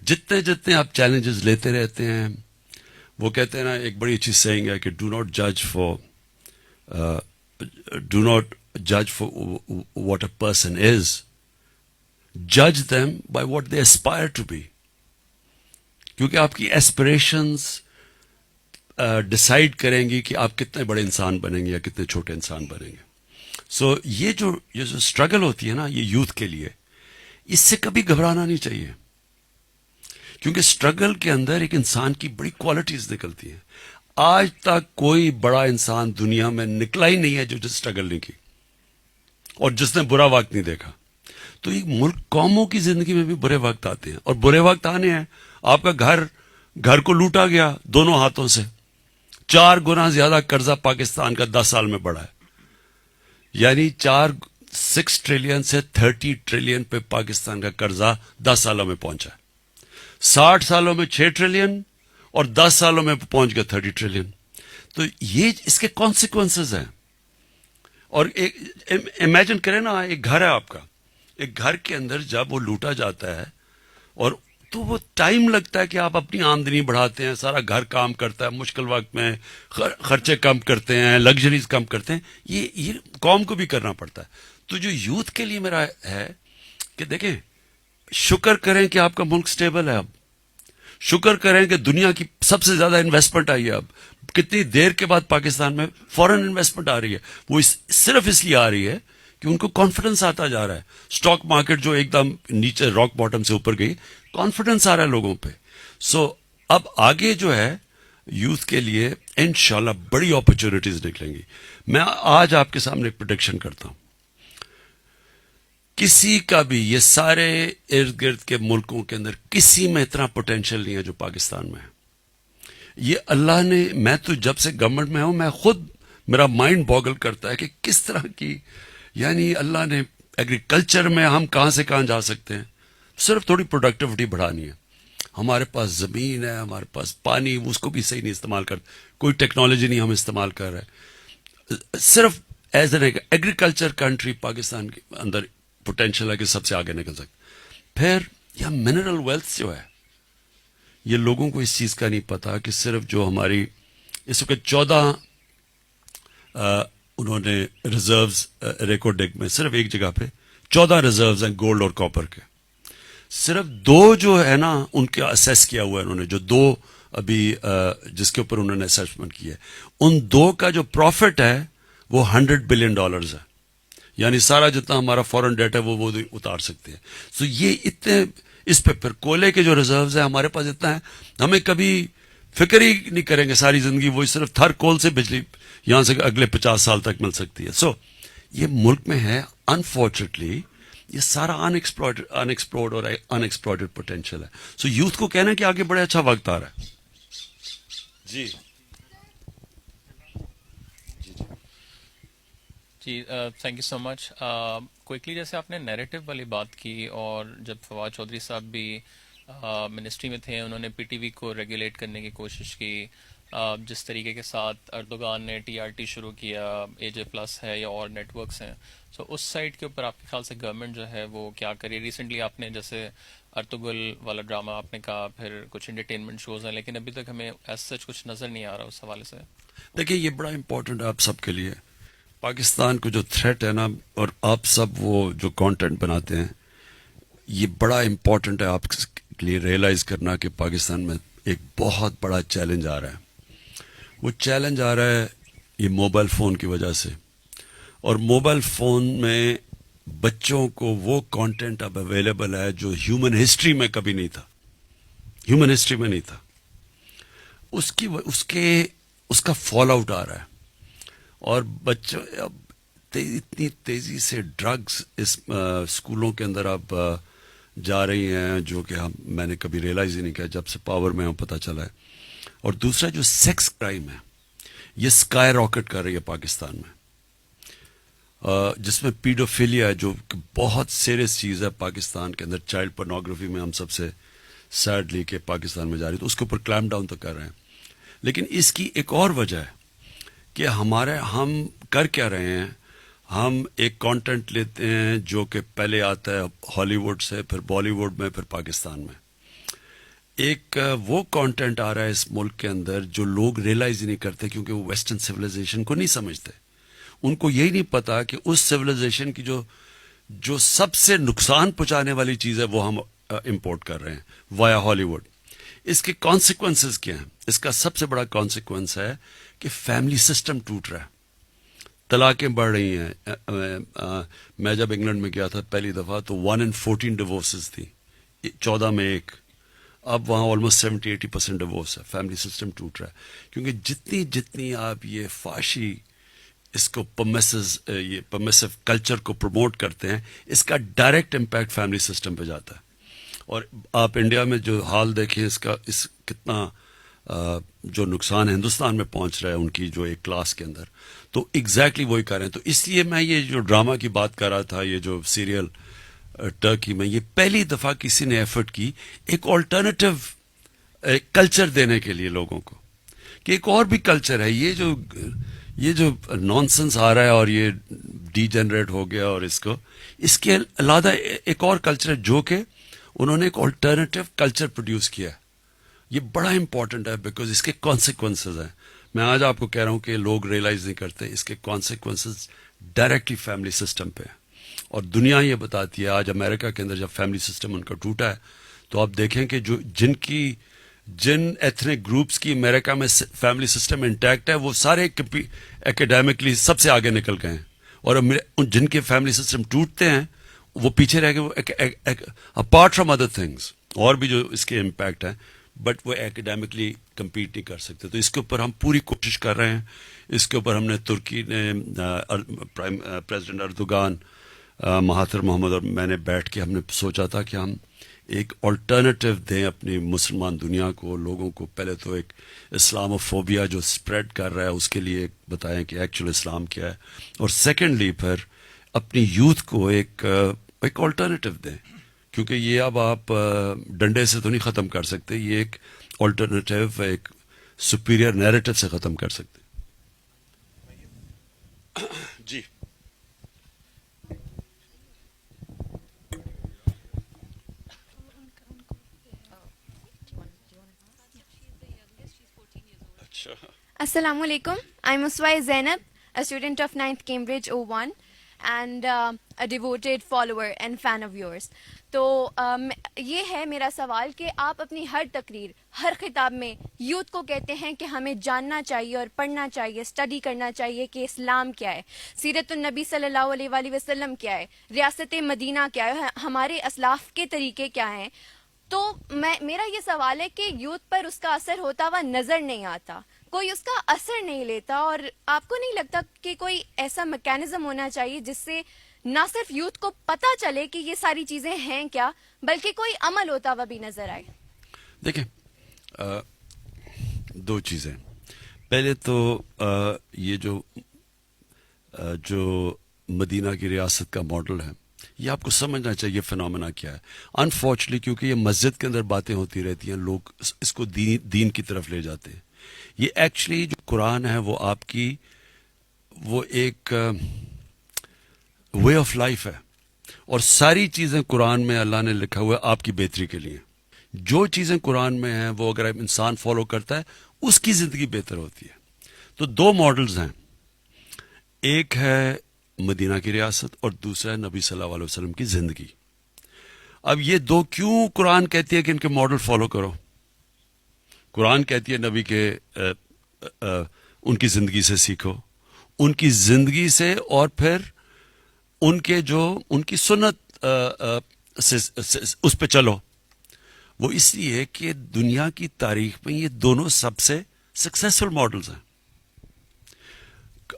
Speaker 2: جتنے جتنے آپ چیلنجز لیتے رہتے ہیں, وہ کہتے ہیں نا, ایک بڑی اچھی سیئنگ ہے کہ ڈو ناٹ جج for what a person is, جج them by what they aspire to be. کیونکہ آپ کی ایسپریشنز ڈسائڈ کریں گی کہ آپ کتنے بڑے انسان بنیں گے یا کتنے چھوٹے انسان بنیں گے. سو یہ جو اسٹرگل ہوتی ہے نا یہ یوتھ کے لیے, اس سے کبھی گھبرانا نہیں چاہیے, کیونکہ اسٹرگل کے اندر ایک انسان کی بڑی کوالٹیز نکلتی ہیں. آج تک کوئی بڑا انسان دنیا میں نکلا ہی نہیں ہے جو اسٹرگل نہیں کی اور جس نے برا وقت نہیں دیکھا. تو یہ ملک, قوموں کی زندگی میں بھی برے وقت آتے ہیں, اور برے وقت آنے ہیں. آپ کا گھر کو لوٹا گیا دونوں ہاتھوں سے, 4 گنا زیادہ قرضہ پاکستان کا 10 سال میں بڑھا ہے. یعنی 6 ٹریلین سے 30 ٹریلین پہ پاکستان کا قرضہ 10 سالوں میں پہنچا ہے. 60 سالوں میں 6 ٹریلین اور 10 سالوں میں پہنچ گیا 30 ٹریلین. تو یہ اس کے کانسیکوینسز ہیں. اور امیجن کریں نا, ایک گھر ہے آپ کا, ایک گھر کے اندر جب وہ لوٹا جاتا ہے اور تو وہ ٹائم لگتا ہے کہ آپ اپنی آمدنی بڑھاتے ہیں, سارا گھر کام کرتا ہے, مشکل وقت میں خرچے کم کرتے ہیں, لگژریز کم کرتے ہیں, یہ قوم کو بھی کرنا پڑتا ہے. تو جو یوتھ کے لیے میرا ہے کہ دیکھیں, شکر کریں کہ آپ کا ملک سٹیبل ہے. اب شکر کریں کہ دنیا کی سب سے زیادہ انویسٹمنٹ آئی ہے. اب کتنی دیر کے بعد پاکستان میں فورن انویسٹمنٹ آ رہی ہے, وہ صرف اس لیے آ رہی ہے کہ ان کو کانفیڈنس آتا جا رہا ہے. اسٹاک مارکیٹ جو ایک دم نیچے راک باٹم سے اوپر گئی, کانفیڈنس آ رہا ہے لوگوں پہ. سو اب آگے جو ہے یوتھ کے لیے انشاءاللہ بڑی اپرچونٹیز نکلیں گی. میں آج آپ کے سامنے ایک پریڈکشن کرتا ہوں, کسی کا بھی, یہ سارے ارد گرد کے ملکوں کے اندر کسی میں اتنا پوٹینشیل نہیں ہے جو پاکستان میں ہے. یہ اللہ نے, میں تو جب سے گورنمنٹ میں ہوں, میں خود, میرا مائنڈ باگل کرتا ہے کہ کس طرح کی, یعنی اللہ نے ایگریکلچر میں ہم کہاں سے کہاں جا سکتے ہیں. صرف تھوڑی پروڈکٹیوٹی بڑھانی ہے. ہمارے پاس زمین ہے, ہمارے پاس پانی, اس کو بھی صحیح نہیں استعمال کرتے, کوئی ٹیکنالوجی نہیں ہم استعمال کر رہے. صرف as an agriculture country Pakistan کے اندر پوٹینشیل ہے کہ سب سے آگے نکل سکتے. پھر یہ منرل ویلتھ جو ہے, یہ لوگوں کو اس چیز کا نہیں پتا کہ صرف جو ہماری اس وقت 14 انہوں نے ریزروز ریکارڈنگ میں صرف ایک جگہ پہ 14 ریزروز ہیں گولڈ اور کاپر کے. صرف 2 جو ہے نا ان کا اسیس کیا ہوا ہے انہوں نے, جو 2 ابھی جس کے اوپر انہوں نے اسیسمنٹ کی ہے, ان 2 کا جو پروفٹ ہے وہ $100 بلین ہے. یعنی سارا جتنا ہمارا فورن ڈیٹ ہے وہ اتار سکتے ہیں. سو یہ اتنے, اس پہ پھر کولے کے جو ریزروز ہیں ہمارے پاس اتنا ہے, ہمیں کبھی فکر ہی نہیں کریں گے ساری زندگی, وہی صرف تھر کول سے بجلی یہاں سے اگلے 50 سال تک مل سکتی ہے. سو یہ ملک میں ہے, انفارچونیٹلی یہ سارا انیکسپلورڈ اور انیکسپلوٹڈ پوٹینشیل ہے. سو یوتھ کو کہنا ہے کہ آگے بڑے اچھا وقت آ رہا ہے. جی
Speaker 4: جی, thank you so much. Quickly جیسے آپ نے نیریٹو والی بات کی, اور جب فواد چودھری صاحب بھی منسٹری میں تھے, انہوں نے پی ٹی وی کو ریگولیٹ کرنے کی کوشش کی. جس طریقے کے ساتھ اردوغان نے ٹی آر ٹی شروع کیا, اے جے پلس ہے یا اور نیٹ ورکس ہیں, سو اس سائٹ کے اوپر آپ کے خیال سے گورنمنٹ جو ہے وہ کیا کرے؟ ریسنٹلی آپ نے جیسے ارطغرل والا ڈرامہ آپ نے کہا, پھر کچھ انٹرٹینمنٹ شوز ہیں, لیکن ابھی تک ہمیں ایز سچ کچھ نظر نہیں آ رہا اس حوالے سے.
Speaker 2: دیکھیں, یہ بڑا امپورٹنٹ ہے آپ سب کے لیے. پاکستان کو جو تھریٹ ہے نا, اور آپ سب وہ جو کانٹینٹ بناتے ہیں, یہ بڑا امپورٹنٹ ہے آپ کے لیے ریئلائز کرنا کہ پاکستان میں ایک بہت بڑا چیلنج آ رہا ہے. وہ چیلنج آ رہا ہے یہ موبائل فون کی وجہ سے, اور موبائل فون میں بچوں کو وہ کانٹینٹ اب اویلیبل ہے جو ہیومن ہسٹری میں کبھی نہیں تھا, ہیومن ہسٹری میں نہیں تھا. اس کا فال آؤٹ آ رہا ہے, اور بچوں اب اتنی تیزی سے ڈرگز اس اسکولوں کے اندر اب جا رہی ہیں جو کہ میں نے کبھی ریئلائز ہی نہیں کیا, جب سے پاور میں ہوں پتہ چلا ہے. اور دوسرا جو سیکس کرائم ہے, یہ اسکائی راکٹ کر رہی ہے پاکستان میں, جس میں پیڈوفیلیا ہے جو کہ بہت سیریس چیز ہے پاکستان کے اندر. چائلڈ پورنوگرافی میں ہم سب سے سیڈلی کہ پاکستان میں جاری, تو اس کے اوپر کلیم ڈاؤن تو کر رہے ہیں. لیکن اس کی ایک اور وجہ ہے کہ ہم کر کیا رہے ہیں, ہم ایک کانٹینٹ لیتے ہیں جو کہ پہلے آتا ہے ہالی ووڈ سے, پھر بالی ووڈ میں, پھر پاکستان میں. ایک وہ کانٹینٹ آ رہا ہے اس ملک کے اندر جو لوگ ریئلائز ہی نہیں کرتے کیونکہ وہ ویسٹرن سویلائزیشن کو نہیں سمجھتے. ان کو یہی نہیں پتا کہ اس سویلائزیشن کی جو سب سے نقصان پہنچانے والی چیز ہے وہ ہم امپورٹ کر رہے ہیں وایا ہالی ووڈ. اس کے کانسیکوینسز کیا ہیں؟ اس کا سب سے بڑا کانسیکوینس ہے کہ فیملی سسٹم ٹوٹ رہا ہے, طلاقیں بڑھ رہی ہیں. میں جب انگلینڈ میں گیا تھا پہلی دفعہ تو 1 in 14 ڈیورسز تھی, 14 میں ایک. اب وہاں آلموسٹ 70-80% ڈیورس ہے. فیملی سسٹم ٹوٹ رہا ہے کیونکہ جتنی آپ یہ فحاشی اس کو یہ پرمیسو کلچر کو پروموٹ کرتے ہیں, اس کا ڈائریکٹ امپیکٹ فیملی سسٹم پہ جاتا ہے. اور آپ انڈیا میں جو حال دیکھیں اس کتنا جو نقصان ہندوستان میں پہنچ رہا ہے ان کی جو ایک کلاس کے اندر, تو ایگزیکٹلی وہی کر رہے ہیں. تو اس لیے میں یہ جو ڈرامہ کی بات کر رہا تھا, یہ جو سیریل ٹرکی میں, یہ پہلی دفعہ کسی نے ایفرٹ کی ایک آلٹرنیٹو کلچر دینے کے لیے لوگوں کو, کہ ایک اور بھی کلچر ہے. یہ جو نانسنس آ رہا ہے اور یہ ڈی جنریٹ ہو گیا, اور اس کے علاوہ ایک اور کلچر ہے جو کہ انہوں نے ایک آلٹرنیٹو کلچر پروڈیوس کیا ہے. یہ بڑا امپورٹنٹ ہے بیکاز اس کے کانسیکوینسز ہیں. میں آج آپ کو کہہ رہا ہوں کہ لوگ ریئلائز نہیں کرتے, اس کے کانسیکوینسز ڈائریکٹلی فیملی سسٹم پہ ہیں. اور دنیا یہ بتاتی ہے, آج امریکہ کے اندر جب فیملی سسٹم ان کا ٹوٹا ہے تو آپ دیکھیں کہ جن ایتھنک گروپس کی امریکہ میں فیملی سسٹم انٹیکٹ ہے وہ سارے اکیڈیمکلی سب سے آگے نکل گئے ہیں, اور جن کے فیملی سسٹم ٹوٹتے ہیں وہ پیچھے رہ گئے, اپارٹ فرام ادر تھنگس اور بھی جو اس کے امپیکٹ ہیں, بٹ وہ اکیڈیمکلی کمپیٹ نہیں کر سکتے. تو اس کے اوپر ہم پوری کوشش کر رہے ہیں. اس کے اوپر ہم نے ترکی نے پریزیڈنٹ اردوغان, مہاتر محمد اور میں نے بیٹھ کے ہم نے سوچا تھا کہ ہم ایک آلٹرنیٹو دیں اپنی مسلمان دنیا کو, لوگوں کو. پہلے تو ایک اسلاموفوبیا جو اسپریڈ کر رہا ہے اس کے لیے بتائیں کہ ایکچوئل اسلام کیا ہے, اور سیکنڈلی پھر اپنی یوتھ کو ایک آلٹرنیٹو دیں, کیونکہ یہ اب آپ ڈنڈے سے تو نہیں ختم کر سکتے, یہ ایک آلٹرنیٹو ایک سپیریئر نیریٹو سے ختم کر سکتے. جی
Speaker 5: Assalamu alaikum. I'm Uswai Zainab, a student of 9th Cambridge 01 and a devoted follower and fan of yours. تو یہ ہے میرا سوال کہ آپ اپنی ہر تقریر, ہر خطاب میں یوتھ کو کہتے ہیں کہ ہمیں جاننا چاہیے اور پڑھنا چاہیے, اسٹڈی کرنا چاہیے کہ اسلام کیا ہے, سیرت النبی صلی اللہ علیہ وآلہ وسلم کیا ہے, ریاست مدینہ کیا ہے, ہمارے اسلاف کے طریقے کیا ہیں. تو میرا یہ سوال ہے کہ یوتھ پر اس کا اثر ہوتا ہوا نظر نہیں آتا, کوئی اس کا اثر نہیں لیتا, اور آپ کو نہیں لگتا کہ کوئی ایسا میکینزم ہونا چاہیے جس سے نہ صرف یوتھ کو پتہ چلے کہ یہ ساری چیزیں ہیں کیا, بلکہ کوئی عمل ہوتا ہوا بھی نظر آئے؟
Speaker 2: دیکھیں, دو چیزیں. پہلے تو یہ جو مدینہ کی ریاست کا ماڈل ہے, یہ آپ کو سمجھنا چاہیے فنومنا کیا ہے. انفارچونیٹلی کیونکہ یہ مسجد کے اندر باتیں ہوتی رہتی ہیں, لوگ اس کو دین کی طرف لے جاتے ہیں. یہ ایکچولی جو قرآن ہے وہ آپ کی وہ ایک وے آف لائف ہے, اور ساری چیزیں قرآن میں اللہ نے لکھا ہوا ہے آپ کی بہتری کے لیے. جو چیزیں قرآن میں ہیں وہ اگر انسان فالو کرتا ہے اس کی زندگی بہتر ہوتی ہے. تو دو ماڈلز ہیں, ایک ہے مدینہ کی ریاست اور دوسرا ہے نبی صلی اللہ علیہ وسلم کی زندگی. اب یہ دو کیوں قرآن کہتی ہے کہ ان کے ماڈل فالو کرو؟ قرآن کہتی ہے نبی کے ان کی زندگی سے سیکھو, ان کی زندگی سے, اور پھر ان کی سنت اس پہ چلو. وہ اس لیے کہ دنیا کی تاریخ میں یہ دونوں سب سے سکسیسفل ماڈلز ہیں.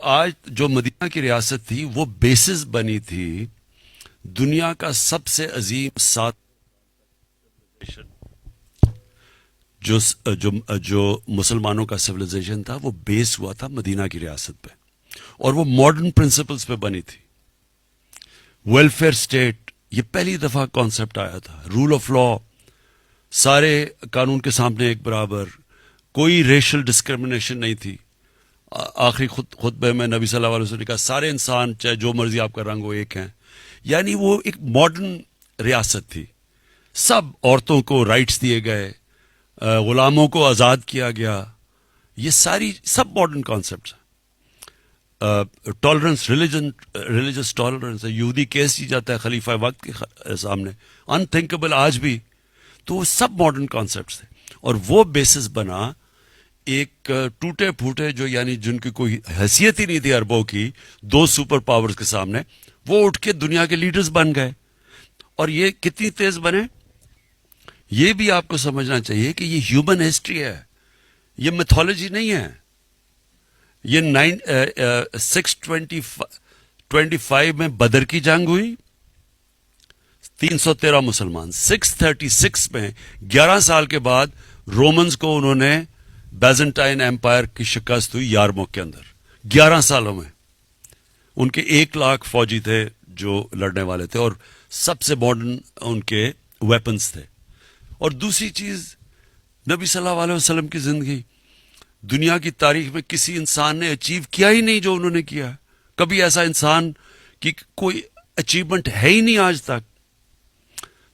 Speaker 2: آج جو مدینہ کی ریاست تھی وہ بیسس بنی تھی دنیا کا سب سے عظیم جو مسلمانوں کا سویلائزیشن تھا وہ بیس ہوا تھا مدینہ کی ریاست پہ, اور وہ ماڈرن پرنسپلز پہ بنی تھی. ویلفیئر اسٹیٹ یہ پہلی دفعہ کانسیپٹ آیا تھا, رول آف لا, سارے قانون کے سامنے ایک برابر, کوئی ریشل ڈسکرمنیشن نہیں تھی. آخری خطبے میں نبی صلی اللہ علیہ وسلم نے کہا سارے انسان چاہے جو مرضی آپ کا رنگ ہو ایک ہیں. یعنی وہ ایک ماڈرن ریاست تھی, سب عورتوں کو رائٹس دیے گئے, غلاموں کو آزاد کیا گیا. یہ سب ماڈرن کانسیپٹس ہیں. ٹالرنس, ریلیجس ٹالرنس ہے. یہودی کیس کی جاتا ہے خلیفہ وقت کے سامنے, انتھنکیبل آج بھی. تو وہ سب ماڈرن کانسیپٹس تھے, اور وہ بیسس بنا ایک ٹوٹے پھوٹے جو یعنی جن کی کوئی حیثیت ہی نہیں تھی عربوں کی, 2 سپر پاورز کے سامنے وہ اٹھ کے دنیا کے لیڈرز بن گئے. اور یہ کتنی تیز بنے, یہ بھی آپ کو سمجھنا چاہیے کہ یہ ہیومن ہسٹری ہے, یہ میتھولوجی نہیں ہے. یہ 625 میں بدر کی جنگ ہوئی, 313 مسلمان. 636 میں 11 سال کے بعد رومنز کو انہوں نے بیزنٹائن ایمپائر کی شکست ہوئی یارموک کے اندر. 11 سالوں میں ان کے 1 لاکھ فوجی تھے جو لڑنے والے تھے, اور سب سے ماڈرن ان کے ویپنز تھے. اور دوسری چیز, نبی صلی اللہ علیہ وسلم کی زندگی دنیا کی تاریخ میں کسی انسان نے اچیو کیا ہی نہیں جو انہوں نے کیا. کبھی ایسا انسان کی کوئی اچیومنٹ ہے ہی نہیں آج تک.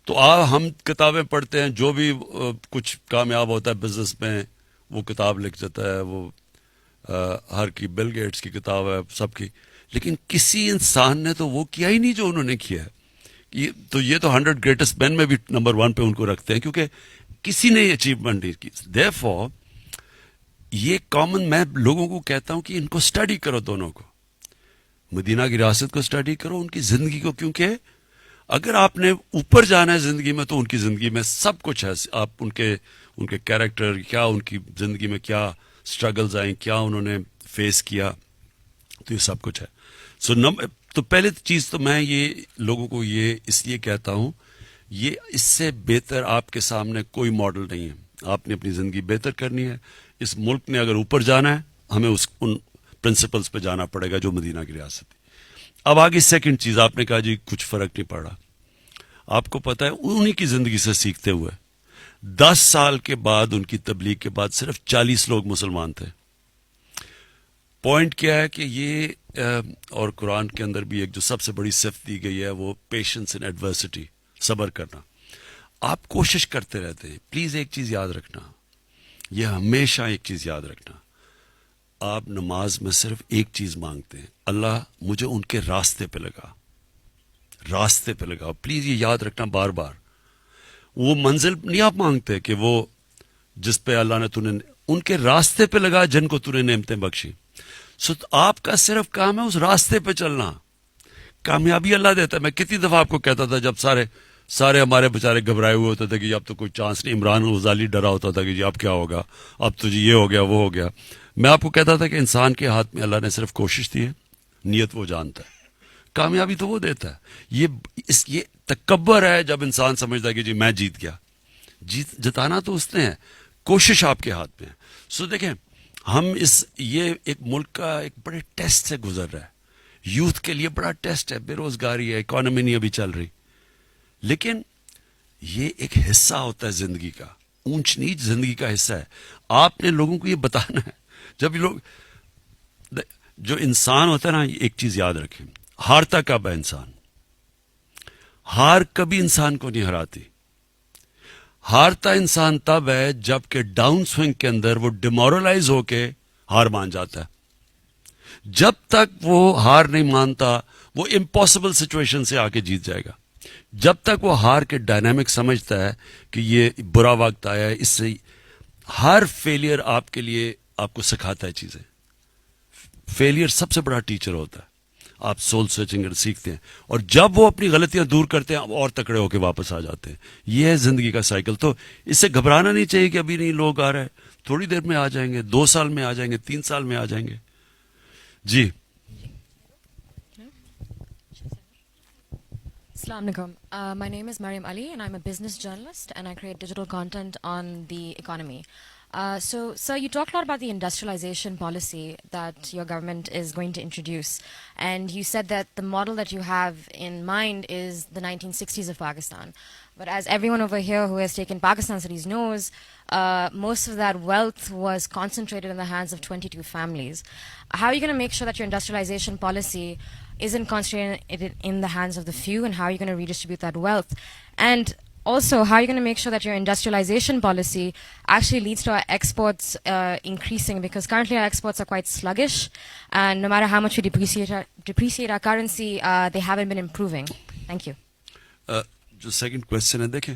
Speaker 2: تو ہم کتابیں پڑھتے ہیں, جو بھی کچھ کامیاب ہوتا ہے بزنس میں وہ کتاب لکھ دیتا ہے, وہ ہر کی بل گیٹس کی کتاب ہے سب کی, لیکن کسی انسان نے تو وہ کیا ہی نہیں جو انہوں نے کیا ہے. تو یہ تو 100 گریٹسٹ مین میں بھی نمبر 1 پہ ان کو رکھتے ہیں, کیونکہ کسی نے یہ اچیومنٹ نہیں کی. Therefore یہ کامن, میں لوگوں کو کہتا ہوں کہ ان کو اسٹڈی کرو, دونوں کو, مدینہ کی ریاست کو اسٹڈی کرو, ان کی زندگی کو, کیونکہ اگر آپ نے اوپر جانا ہے زندگی میں تو ان کی زندگی میں سب کچھ ہے. آپ ان کے کیریکٹر کیا, ان کی زندگی میں کیا اسٹرگلز آئیں, کیا انہوں نے فیس کیا, تو یہ سب کچھ ہے. تو پہلے چیز تو میں یہ لوگوں کو یہ اس لیے کہتا ہوں, یہ اس سے بہتر آپ کے سامنے کوئی ماڈل نہیں ہے. آپ نے اپنی زندگی بہتر کرنی ہے. اس ملک نے اگر اوپر جانا ہے, ہمیں ان پرنسپلز پہ جانا پڑے گا جو مدینہ کی ریاست ہے. اب آگے سیکنڈ چیز, آپ نے کہا جی کچھ فرق نہیں پڑا. آپ کو پتا ہے انہی کی زندگی سے سیکھتے ہوئے 10 سال کے بعد, ان کی تبلیغ کے بعد صرف 40 لوگ مسلمان تھے. پوائنٹ کیا ہے کہ یہ اور قرآن کے اندر بھی ایک جو سب سے بڑی صفت دی گئی ہے وہ پیشنس ان ایڈورسٹی, صبر کرنا. آپ کوشش کرتے رہتے ہیں. پلیز ایک چیز یاد رکھنا, یہ ہمیشہ ایک چیز یاد رکھنا, آپ نماز میں صرف ایک چیز مانگتے ہیں, اللہ مجھے ان کے راستے پہ لگا, راستے پہ لگا. پلیز یہ یاد رکھنا بار بار. وہ منزل نہیں آپ مانگتے کہ وہ جس پہ اللہ نے تمہیں, ان کے راستے پہ لگا جن کو تمہیں نعمتیں بخشی. سو آپ کا صرف کام ہے اس راستے پہ چلنا. کامیابی اللہ دیتا ہے. میں کتنی دفعہ آپ کو کہتا تھا جب سارے ہمارے بیچارے گھبرائے ہوئے ہوتے تھے کہ اب تو کوئی چانس نہیں. عمران غزالی ڈرا ہوتا تھا کہ جی اب کیا ہوگا, اب تو جی یہ ہو گیا وہ ہو گیا. میں آپ کو کہتا تھا کہ انسان کے ہاتھ میں اللہ نے صرف کوشش دی ہے, نیت وہ جانتا ہے, کامیابی تو وہ دیتا ہے. یہ تکبر ہے جب انسان سمجھتا ہے کہ جی میں جیت گیا. جتانا تو اس نے ہے, کوشش آپ کے ہاتھ میں ہے. سو دیکھیں, ہم یہ ایک ملک کا ایک بڑے ٹیسٹ سے گزر رہا ہے. یوتھ کے لیے بڑا ٹیسٹ ہے, بے روزگاری ہے, اکانومی نہیں ابھی چل رہی, لیکن یہ ایک حصہ ہوتا ہے زندگی کا, اونچ نیچ زندگی کا حصہ ہے. آپ نے لوگوں کو یہ بتانا ہے. جب لوگ, جو انسان ہوتا ہے نا, ایک چیز یاد رکھیں, ہارتا کب ہے انسان؟ ہار کبھی انسان کو نہیں ہراتی. ہارتا انسان تب ہے جب کہ ڈاؤن سوئنگ کے اندر وہ ڈیمورلائز ہو کے ہار مان جاتا ہے. جب تک وہ ہار نہیں مانتا وہ امپاسبل سچویشن سے آ کے جیت جائے گا. جب تک وہ ہار کے ڈائنامک سمجھتا ہے کہ یہ برا وقت آیا ہے, اس سے ہر فیلئر آپ کے لیے آپ کو سکھاتا ہے چیزیں. فیلئر سب سے بڑا ٹیچر ہوتا ہے. آپ سول سرچنگ سیکھتے ہیں, اور جب وہ اپنی غلطیاں دور کرتے ہیں آپ اور تکڑے ہو کے واپس آ جاتے ہیں. یہ ہے زندگی کا سائیکل. تو اس سے گھبرانا نہیں چاہیے کہ ابھی نہیں لوگ آ رہے ہیں, تھوڑی دیر میں آ جائیں گے, 2 سال میں آ جائیں گے, 3 سال میں آ جائیں گے. جی
Speaker 6: Assalamu alaikum. My name is Mariam Ali and I'm a business journalist and I create digital content on the economy. So, sir, you talked a lot about the industrialization policy that your government is going to introduce. And you said that the model that you have in mind is the 1960s of Pakistan. But as everyone over here who has taken Pakistan studies knows, most of that wealth was concentrated in the hands of 22 families. How are you going to make sure that your industrialization policy isn't concentrated in the hands of the few, and how are you going to redistribute that wealth? And also, how are you going to make sure that your industrialization policy actually leads to our exports increasing? Because currently our exports are quite sluggish, and no matter how much we depreciate our currency, they haven't been improving. Thank you.
Speaker 2: جو second question ہے, دیکھیں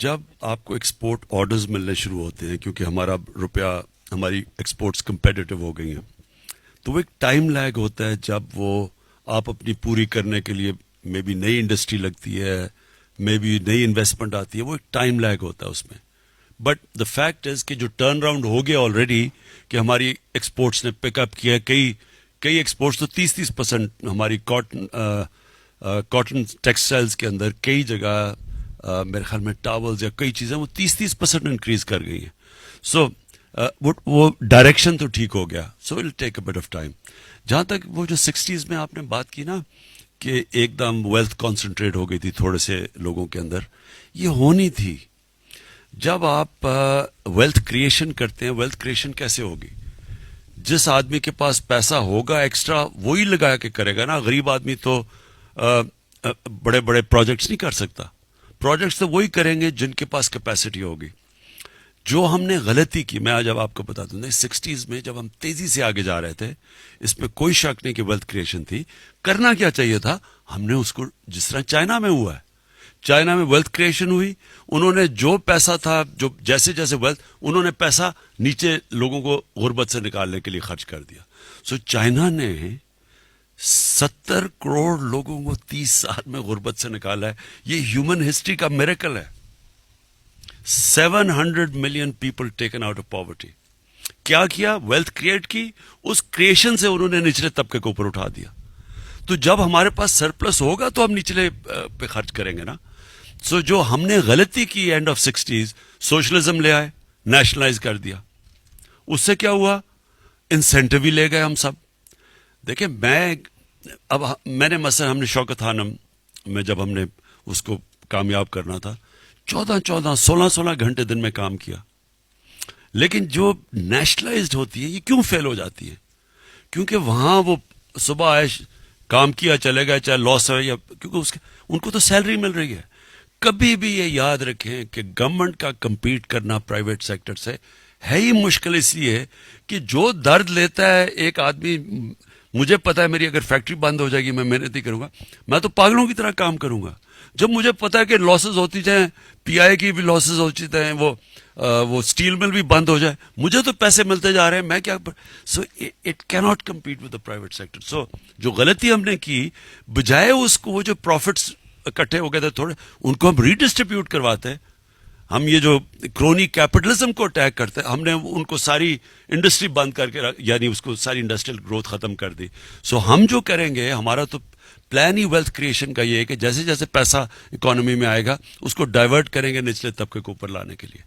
Speaker 2: جب آپ کو export orders ملنے شروع ہوتے ہیں کیونکہ ہمارا روپیہ, ہماری ایکسپورٹس کمپیٹیٹیو ہو گئی ہیں, تو وہ ایک ٹائم لیگ ہوتا ہے جب وہ آپ اپنی پوری کرنے کے لیے مے بی نئی انڈسٹری لگتی ہے, مے بی نئی انویسٹمنٹ آتی ہے, وہ ایک ٹائم لیگ ہوتا ہے اس میں. بٹ دا فیکٹ از کہ جو ٹرن راؤنڈ ہو گیا آلریڈی کہ ہماری ایکسپورٹس نے پک اپ کیا, کئی ایکسپورٹس تو 30% ہماری کاٹن ٹیکسٹائلز کے اندر کئی جگہ میرے خیال میں ٹاولز یا کئی چیزیں وہ 30% انکریز کر گئی ہیں. سو وہ ڈائریکشن تو ٹھیک ہو گیا. سو ول ٹیک اے بٹ آف ٹائم. جہاں تک وہ جو 60s میں آپ نے بات کی نا کہ ایک دم ویلتھ کانسنٹریٹ ہو گئی تھی تھوڑے سے لوگوں کے اندر, یہ ہونی تھی. جب آپ ویلتھ کریشن کرتے ہیں, ویلتھ کریشن کیسے ہوگی؟ جس آدمی کے پاس پیسہ ہوگا ایکسٹرا وہی لگا کے کرے گا نا. غریب آدمی تو بڑے بڑے پروجیکٹس نہیں کر سکتا. پروجیکٹس تو وہی کریں گے جن کے پاس کیپیسٹی ہوگی. جو ہم نے غلطی کی, میں جب آپ کو بتا دوں 60s میں جب ہم تیزی سے آگے جا رہے تھے, اس میں کوئی شک نہیں کہ ویلتھ کریشن تھی. کرنا کیا چاہیے تھا, ہم نے اس کو جس طرح چائنا میں ہوا ہے, چائنا میں ویلتھ کریشن ہوئی, انہوں نے جو پیسہ تھا, جو جیسے جیسے ویلتھ, انہوں نے پیسہ نیچے لوگوں کو غربت سے نکالنے کے لیے خرچ کر دیا. سو چائنا نے 70 کروڑ لوگوں کو 30 سال میں غربت سے نکالا ہے. یہ ہیومن ہسٹری کا میریکل ہے. 700 million people taken out of poverty. کیا کیا؟ ویلتھ کریٹ کی, اس کریشن سے انہوں نے نچلے طبقے کو اوپر اٹھا دیا. تو جب ہمارے پاس سرپلس ہوگا تو ہم نچلے پہ خرچ کریں گے نا. سو جو ہم نے غلطی کی اینڈ آف 60s, سوشلزم لے آئے, نیشنلائز کر دیا. اس سے کیا ہوا؟ انسینٹو ہی لے گئے ہم سب. دیکھیں میں نے مثلا ہم نے شوکت خانم میں جب ہم نے اس کو کامیاب کرنا تھا 14 16 گھنٹے دن میں کام کیا. لیکن جو نیشنلائزڈ ہوتی ہے یہ کیوں فیل ہو جاتی ہے؟ کیونکہ وہاں وہ صبح آئے, کام کیا, چلے گئے, چاہے لاس ہے یا, کیونکہ ان کو تو سیلری مل رہی ہے. کبھی بھی یہ یاد رکھیں کہ گورنمنٹ کا کمپیٹ کرنا پرائیویٹ سیکٹر سے ہے ہی مشکل, اس لیے کہ جو درد لیتا ہے ایک آدمی, مجھے پتا ہے میری اگر فیکٹری بند ہو جائے گی میں محنت ہی کروں گا, میں تو پاگلوں کی طرح کام کروں گا. جب مجھے پتا ہے کہ لاسز ہوتی جائیں, پی آئی کی بھی لاسز ہوتی جائیں, وہ اسٹیل مل بھی بند ہو جائے, مجھے تو پیسے ملتے جا رہے ہیں, میں کیا. So it can not compete with the private sector. So جو غلطی ہم نے کی, بجائے اس کو وہ جو پروفٹس اکٹھے ہو گئے تھے تھوڑے, ان کو ہم ریڈسٹریبیوٹ کرواتے ہیں. ہم یہ جو کرونی کیپٹلزم کو اٹیک کرتے ہیں, ہم نے ان کو ساری انڈسٹری بند کر کے, یعنی اس کو ساری انڈسٹریل گروتھ ختم کر دی. سو ہم جو کریں گے, ہمارا تو پلان ہی ویلتھ کریشن کا یہ ہے کہ جیسے جیسے پیسہ اکانومی میں آئے گا اس کو ڈائیورٹ کریں گے نچلے طبقے کو اوپر لانے کے لیے.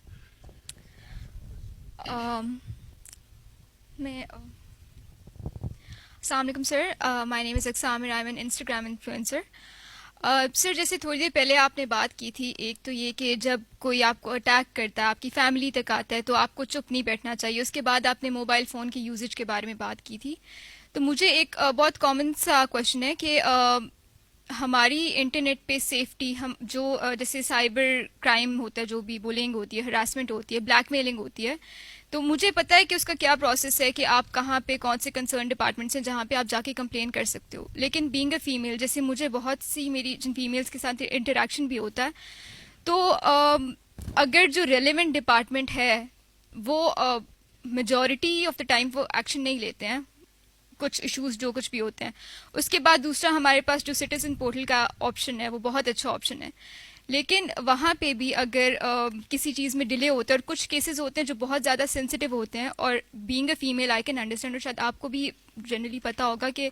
Speaker 7: السلام علیکم سر, مائی name is Aqsam, I am an Instagram influencer. Sir جیسے تھوڑی دیر پہلے آپ نے بات کی تھی, ایک تو یہ کہ جب کوئی آپ کو اٹیک کرتا ہے, آپ کی فیملی تک آتا ہے, تو آپ کو چپ نہیں بیٹھنا چاہیے. اس کے بعد آپ نے موبائل فون کی یوزیج کے بارے میں بات کی تھی. تو مجھے ایک بہت کامن سا کوشچن ہے کہ ہماری انٹرنیٹ پہ سیفٹی, ہم جو جیسے سائبر کرائم ہوتا ہے, جو بھی بولنگ ہوتی ہے, ہراسمنٹ ہوتی ہے, بلیک میلنگ ہوتی ہے, تو مجھے پتا ہے کہ اس کا کیا پروسیس ہے کہ آپ کہاں پہ کون سے کنسرن ڈپارٹمنٹس ہیں جہاں پہ آپ جا کے کمپلین کر سکتے ہو. لیکن بینگ اے فیمیل, جیسے مجھے بہت سی میری جن فیمیلس کے ساتھ انٹریکشن بھی ہوتا ہے, تو اگر جو ریلیونٹ ڈپارٹمنٹ ہے وہ میجورٹی آف دا ٹائم وہ ایکشن نہیں لیتے ہیں, کچھ ایشوز جو کچھ بھی ہوتے ہیں. اس کے بعد دوسرا ہمارے پاس جو سٹیزن پورٹل کا آپشن ہے وہ بہت اچھا آپشن ہے, لیکن وہاں پہ بھی اگر کسی چیز میں ڈیلے ہوتا ہے, اور کچھ کیسز ہوتے ہیں جو بہت زیادہ سینسٹیو ہوتے ہیں, اور being a female I can understand, اور شاید آپ کو بھی جنرلی پتہ ہوگا کہ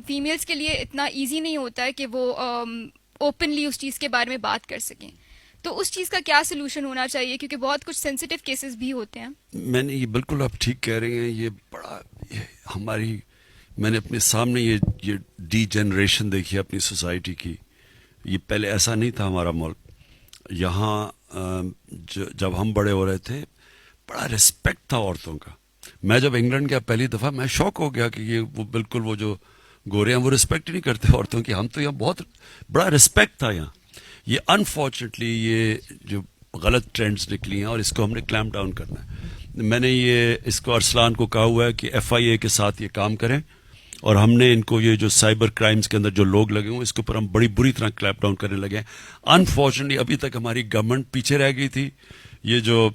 Speaker 7: فیمیلس کے لیے اتنا ایزی نہیں ہوتا ہے کہ وہ اوپنلی اس چیز کے بارے میں بات کر سکیں. تو اس چیز کا کیا سلوشن ہونا چاہیے, کیونکہ بہت کچھ سینسٹیو کیسز بھی ہوتے ہیں.
Speaker 2: میں نے یہ بالکل آپ ٹھیک کہہ رہے ہیں, یہ بڑا ہماری, میں نے اپنے سامنے یہ ڈی جنریشن دیکھی اپنی سوسائٹی کی. یہ پہلے ایسا نہیں تھا ہمارا ملک. یہاں جب ہم بڑے ہو رہے تھے بڑا رسپیکٹ تھا عورتوں کا. میں جب انگلینڈ گیا پہلی دفعہ, میں شوق ہو گیا کہ یہ وہ بالکل وہ جو گورے ہیں وہ رسپیکٹ نہیں کرتے عورتوں کی. ہم تو یہاں بہت بڑا رسپیکٹ تھا. یہ انفارچونیٹلی یہ جو غلط ٹرینڈز نکلی ہیں اور اس کو ہم نے کلیمپ ڈاؤن کرنا ہے. میں نے اس کو ارسلان کو کہا ہوا ہے کہ FIA کے ساتھ یہ کام کریں, اور ہم نے ان کو یہ جو سائبر کرائمز کے اندر جو لوگ لگے ہوئے اس کے اوپر ہم بڑی بری طرح کلیپ ڈاؤن کرنے لگے ہیں. انفارچونیٹلی ابھی تک ہماری گورنمنٹ پیچھے رہ گئی تھی. یہ جو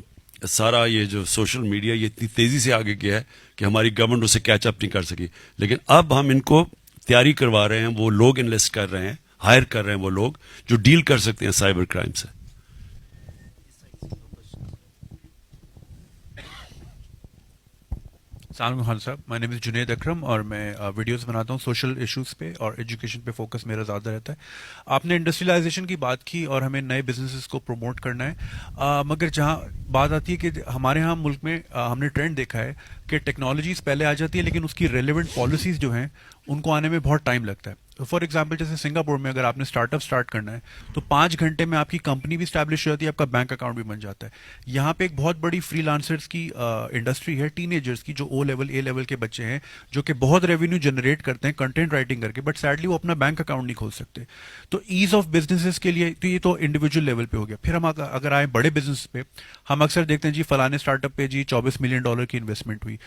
Speaker 2: سوشل میڈیا یہ اتنی تیزی سے آگے گیا ہے کہ ہماری گورنمنٹ اسے کیچ اپ نہیں کر سکی. لیکن اب ہم ان کو تیاری کروا رہے ہیں, وہ لوگ انویسٹ کر رہے ہیں, ہائر کر رہے ہیں وہ لوگ جو ڈیل کر سکتے ہیں سائبر کرائم سے.
Speaker 8: السلام علیکم خان صاحب, مائی نیم از جنید اکرم, اور میں ویڈیوز بناتا ہوں سوشل ایشوز پہ, اور ایجوکیشن پہ فوکس میرا زیادہ رہتا ہے. آپ نے انڈسٹریلائزیشن کی بات کی اور ہمیں نئے بزنسز کو پروموٹ کرنا ہے, مگر جہاں بات آتی ہے کہ ہمارے ہاں ملک میں ہم نے ٹرینڈ دیکھا ہے کہ ٹیکنالوجیز پہلے آ جاتی ہے لیکن اس کی ریلیونٹ پالیسیز جو ہیں ان کو آنے میں بہت ٹائم لگتا ہے. فار ایگزامپل جیسے سنگاپور میں اگر آپ نے اسٹارٹ اپ اسٹارٹ کرنا ہے تو 5 گھنٹے میں آپ کی کمپنی بھی اسٹیبلش ہو جاتی ہے, آپ کا بینک اکاؤنٹ بھی بن جاتا ہے. یہاں پہ ایک بہت بڑی فری لانسرز کی انڈسٹری ہے, ٹین ایجرز کی, جو اے لیول کے بچے ہیں جو کہ بہت ریونیو جنریٹ کرتے ہیں کنٹینٹ رائٹنگ کر کے, بٹ سیڈلی وہ اپنا بینک اکاؤنٹ نہیں کھول سکتے. تو ایز آف بزنسز کے لیے تو یہ تو انڈیویجول لیول پہ ہو گیا. پھر ہم اگر آئیں بڑے بزنس پہ, ہم اکثر دیکھتے ہیں جی فلانے اسٹارٹ اپ پہ جی $24 ملین کی انویسٹمنٹ ہوئی.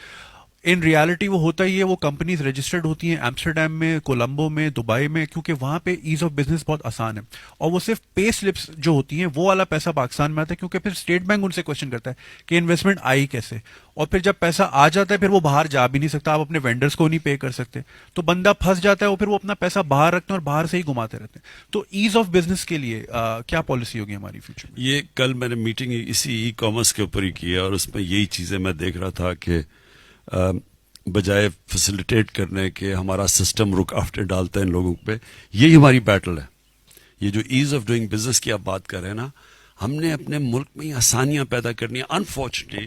Speaker 8: ان ریالٹی وہ ہوتا ہی ہے, وہ کمپنیز رجسٹرڈ ہوتی ہیں ایمسٹرڈیم میں, کولمبو میں, دبئی میں, کیونکہ وہاں پہ ایز آف بزنس بہت آسان ہے. اور وہ صرف پے سلپس جو ہوتی ہیں وہ والا پیسہ پاکستان میں آتا ہے, کیونکہ پھر اسٹیٹ بینک ان سے کوشچن کرتا ہے کہ انویسٹمنٹ آئی کیسے, اور پھر جب پیسہ آ جاتا ہے پھر وہ باہر جا بھی نہیں سکتا, آپ اپنے وینڈرز کو نہیں پے کر سکتے, تو بندہ پھنس جاتا ہے, وہ پھر وہ اپنا پیسہ باہر رکھتے ہیں اور باہر سے ہی گھماتے رہتے ہیں. تو ایز آف بزنس کے لیے کیا پالیسی ہوگی ہماری فیوچر میں؟
Speaker 2: یہ کل میں نے میٹنگ اسی ای کامرس کے اوپر ہی کی ہے, اور اس میں یہی چیزیں میں دیکھ رہا تھا کہ بجائے فیسیلیٹیٹ کرنے کے ہمارا سسٹم رکاوٹیں ڈالتا ہے ان لوگوں پہ. یہی ہماری بیٹل ہے. یہ جو ایز آف ڈوئنگ بزنس کی آپ بات کر رہے ہیں نا, ہم نے اپنے ملک میں آسانیاں پیدا کرنی ہیں. انفارچونیٹلی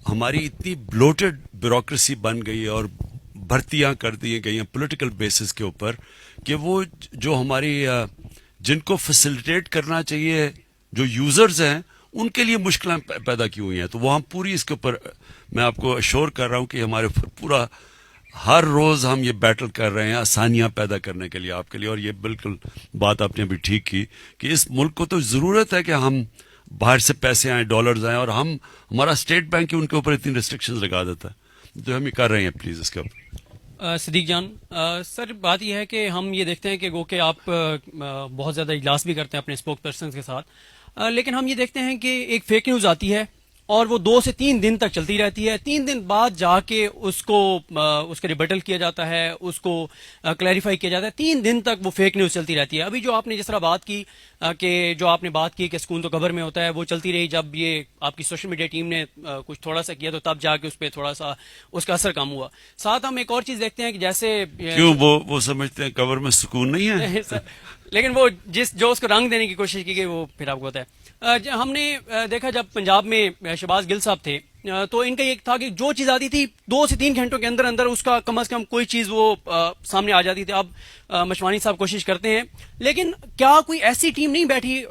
Speaker 2: ہماری اتنی بلوٹڈ بیوروکریسی بن گئی ہے اور بھرتیاں کر دی گئی ہیں پولیٹیکل بیسس کے اوپر کہ وہ جو ہماری جن کو فیسیلیٹیٹ کرنا چاہیے جو یوزرز ہیں ان کے لیے مشکلیں پیدا کی ہوئی ہیں. تو وہ ہم پوری اس کے اوپر میں آپ کو اشور کر رہا ہوں کہ ہمارے پورا ہر روز ہم یہ بیٹل کر رہے ہیں آسانیاں پیدا کرنے کے لیے آپ کے لیے. اور یہ بالکل بات آپ نے ابھی ٹھیک کی کہ اس ملک کو تو ضرورت ہے کہ ہم باہر سے پیسے آئیں, ڈالرز آئیں, اور ہمارا اسٹیٹ بینک ان کے اوپر اتنی ریسٹرکشنز لگا دیتا ہے. تو ہم یہ کر رہے ہیں پلیز اس کے اوپر.
Speaker 9: صدیق جان, سر بات یہ ہے کہ ہم یہ دیکھتے ہیں کہ گو کہ آپ بہت زیادہ اجلاس بھی کرتے ہیں اپنے اسپوک پرسن کے ساتھ, لیکن ہم یہ دیکھتے ہیں کہ ایک فیک نیوز آتی ہے اور وہ 2 سے 3 دن تک چلتی رہتی ہے. 3 دن بعد جا کے اس کا ریبٹل کیا جاتا ہے, اس کو کلیریفائی کیا جاتا ہے. 3 دن تک وہ فیک نیوز چلتی رہتی ہے. ابھی جو آپ نے جس طرح بات کی کہ سکون تو قبر میں ہوتا ہے, وہ چلتی رہی. جب یہ آپ کی سوشل میڈیا ٹیم نے کچھ تھوڑا سا کیا تو تب جا کے اس پہ تھوڑا سا اس کا اثر کم ہوا. ساتھ ہم ایک اور چیز دیکھتے ہیں کہ جیسے
Speaker 2: کیوں وہ سمجھتے ہیں قبر میں سکون نہیں ہے
Speaker 9: لیکن وہ جو اس کو رنگ دینے کی کوشش کی گئی وہ پھر آپ کو پتا ہے. ہم نے دیکھا جب پنجاب میں شہباز گل صاحب تھے تو ان کا یہ تھا کہ جو چیز آتی تھی 2 سے 3 گھنٹوں کے اندر اندر اس کا کم از کم کوئی چیز وہ سامنے آ جاتی تھی. اب مشوانی صاحب کوشش کرتے ہیں, لیکن کیا کوئی ایسی ٹیم نہیں بیٹھی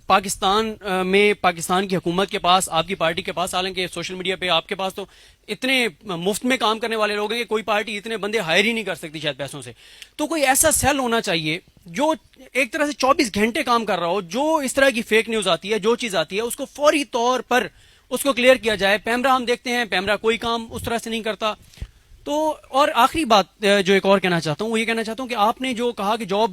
Speaker 9: پاکستان میں, پاکستان کی حکومت کے پاس, آپ کی پارٹی کے پاس, حالانکہ سوشل میڈیا پہ آپ کے پاس تو اتنے مفت میں کام کرنے والے لوگ ہیں کہ کوئی پارٹی اتنے بندے ہائر ہی نہیں کر سکتی شاید پیسوں سے. تو کوئی ایسا سیل ہونا چاہیے جو ایک طرح سے 24 گھنٹے کام کر رہا ہو, جو اس طرح کی فیک نیوز آتی ہے, جو چیز آتی ہے اس کو فوری طور پر اس کو کلیئر کیا جائے. پیمرا ہم دیکھتے ہیں, پیمرا کوئی کام اس طرح سے نہیں کرتا. تو اور آخری بات جو ایک اور کہنا چاہتا ہوں وہ یہ کہنا چاہتا ہوں کہ آپ نے جو کہا کہ جاب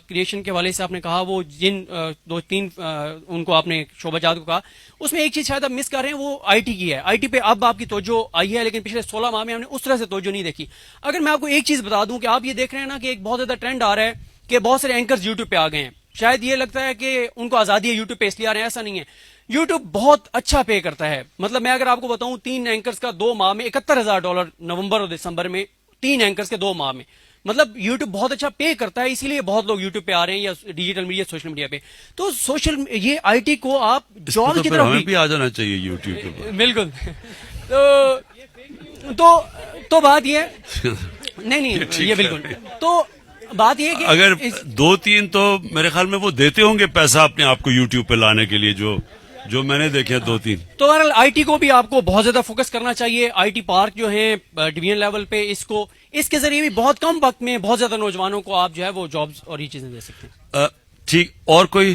Speaker 9: کریشن کے حوالے سے آپ نے کہا, وہ جن 2-3 ان کو آپ نے شعبہ جات کو کہا, اس میں ایک چیز شاید آپ مس کر رہے ہیں, وہ آئی ٹی کی ہے. آئی ٹی پہ اب آپ کی توجہ آئی ہے, لیکن پچھلے 16 ماہ میں ہم نے اس طرح سے توجہ نہیں دیکھی. اگر میں آپ کو ایک چیز بتا دوں کہ آپ یہ دیکھ رہے ہیں نا کہ ایک بہت زیادہ ٹرینڈ آ رہا ہے کہ بہت سارے اینکرز یوٹیوب پہ آ گئے ہیں. شاید یہ لگتا ہے کہ ان کو آزادی ہے یوٹیوب پہ اس لیے آ رہے ہیں, ایسا نہیں ہے. یوٹیوب بہت اچھا پے کرتا ہے. مطلب میں اگر آپ کو بتاؤں 3 اینکرز کا 2 ماہ میں $71,000 نومبر اور دسمبر میں 3 اینکرز کے 2 ماہ میں, مطلب یوٹیوب بہت اچھا پے کرتا ہے, اسی لیے بہت لوگ یوٹیوب پہ آ رہے ہیں یا ڈیجیٹل میڈیا سوشل میڈیا پہ. تو یہ آئی ٹی کو آپ جاب کی طرف
Speaker 2: بھی آ جانا چاہیے یوٹیوب پہ.
Speaker 9: بالکل. تو بات یہ نہیں یہ بالکل. تو بات یہ کہ
Speaker 2: اگر 2-3 تو میرے خیال میں وہ دیتے ہوں گے پیسہ اپنے آپ کو یوٹیوب پہ لانے کے لیے, جو میں نے دیکھے 2-3.
Speaker 9: تو بہرحال آئی ٹی کو بھی آپ کو بہت زیادہ فوکس کرنا چاہیے. آئی ٹی پارک جو ہیں ڈویژن لیول پہ, اس کے ذریعے بھی بہت کم وقت میں بہت زیادہ نوجوانوں کو آپ جو ہے وہ جابز اور یہ چیزیں دے سکتے ہیں.
Speaker 2: ٹھیک, اور کوئی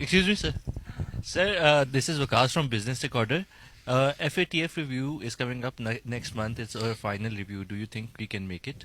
Speaker 10: Excuse me, sir. Sir, this is Vikas from Business Recorder. FATF review is coming up next month. It's our final review. Do you think we can make it?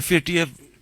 Speaker 2: FATF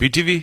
Speaker 2: PTV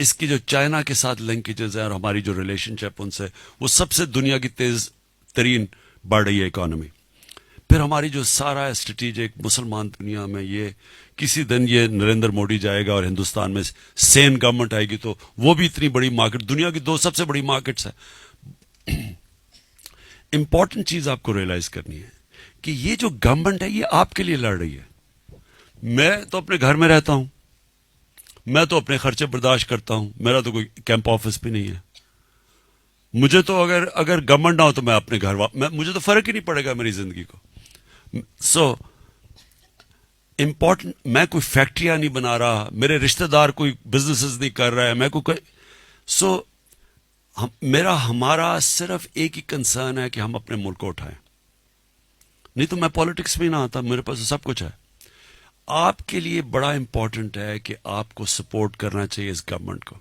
Speaker 2: اس کی جو چائنا کے ساتھ linkages ہیں اور ہماری جو relation شپ ان سے، وہ سب سے دنیا کی تیز ترین بڑھ رہی ہے اکانومی. پھر ہماری جو سارا اسٹریٹجک مسلمان دنیا میں، یہ کسی دن یہ نریندر موڈی جائے گا اور ہندوستان میں سین گورنمنٹ آئے گی تو وہ بھی اتنی بڑی مارکیٹ، دنیا کی 2 سب سے بڑی مارکیٹس ہیں. امپورٹنٹ چیز آپ کو ریئلائز کرنی ہے کہ یہ جو گورنمنٹ ہے یہ آپ کے لیے لڑ رہی ہے. میں تو اپنے گھر میں رہتا ہوں، میں تو اپنے خرچے برداشت کرتا ہوں، میرا تو کوئی کیمپ آفس بھی نہیں ہے. مجھے تو اگر گورنمنٹ نہ ہو تو میں اپنے گھر مجھے تو فرق ہی نہیں پڑے گا میری زندگی کو. سو امپورٹنٹ، میں کوئی فیکٹریاں نہیں بنا رہا، میرے رشتہ دار کوئی بزنسز نہیں کر رہا ہے، میں کوئی سو ہمارا صرف ایک ہی کنسرن ہے کہ ہم اپنے ملک کو اٹھائیں. نہیں تو میں پالیٹکس میں نہ آتا، میرے پاس سب کچھ ہے. آپ کے لیے بڑا امپورٹنٹ ہے کہ آپ کو سپورٹ کرنا چاہیے اس گورنمنٹ کو،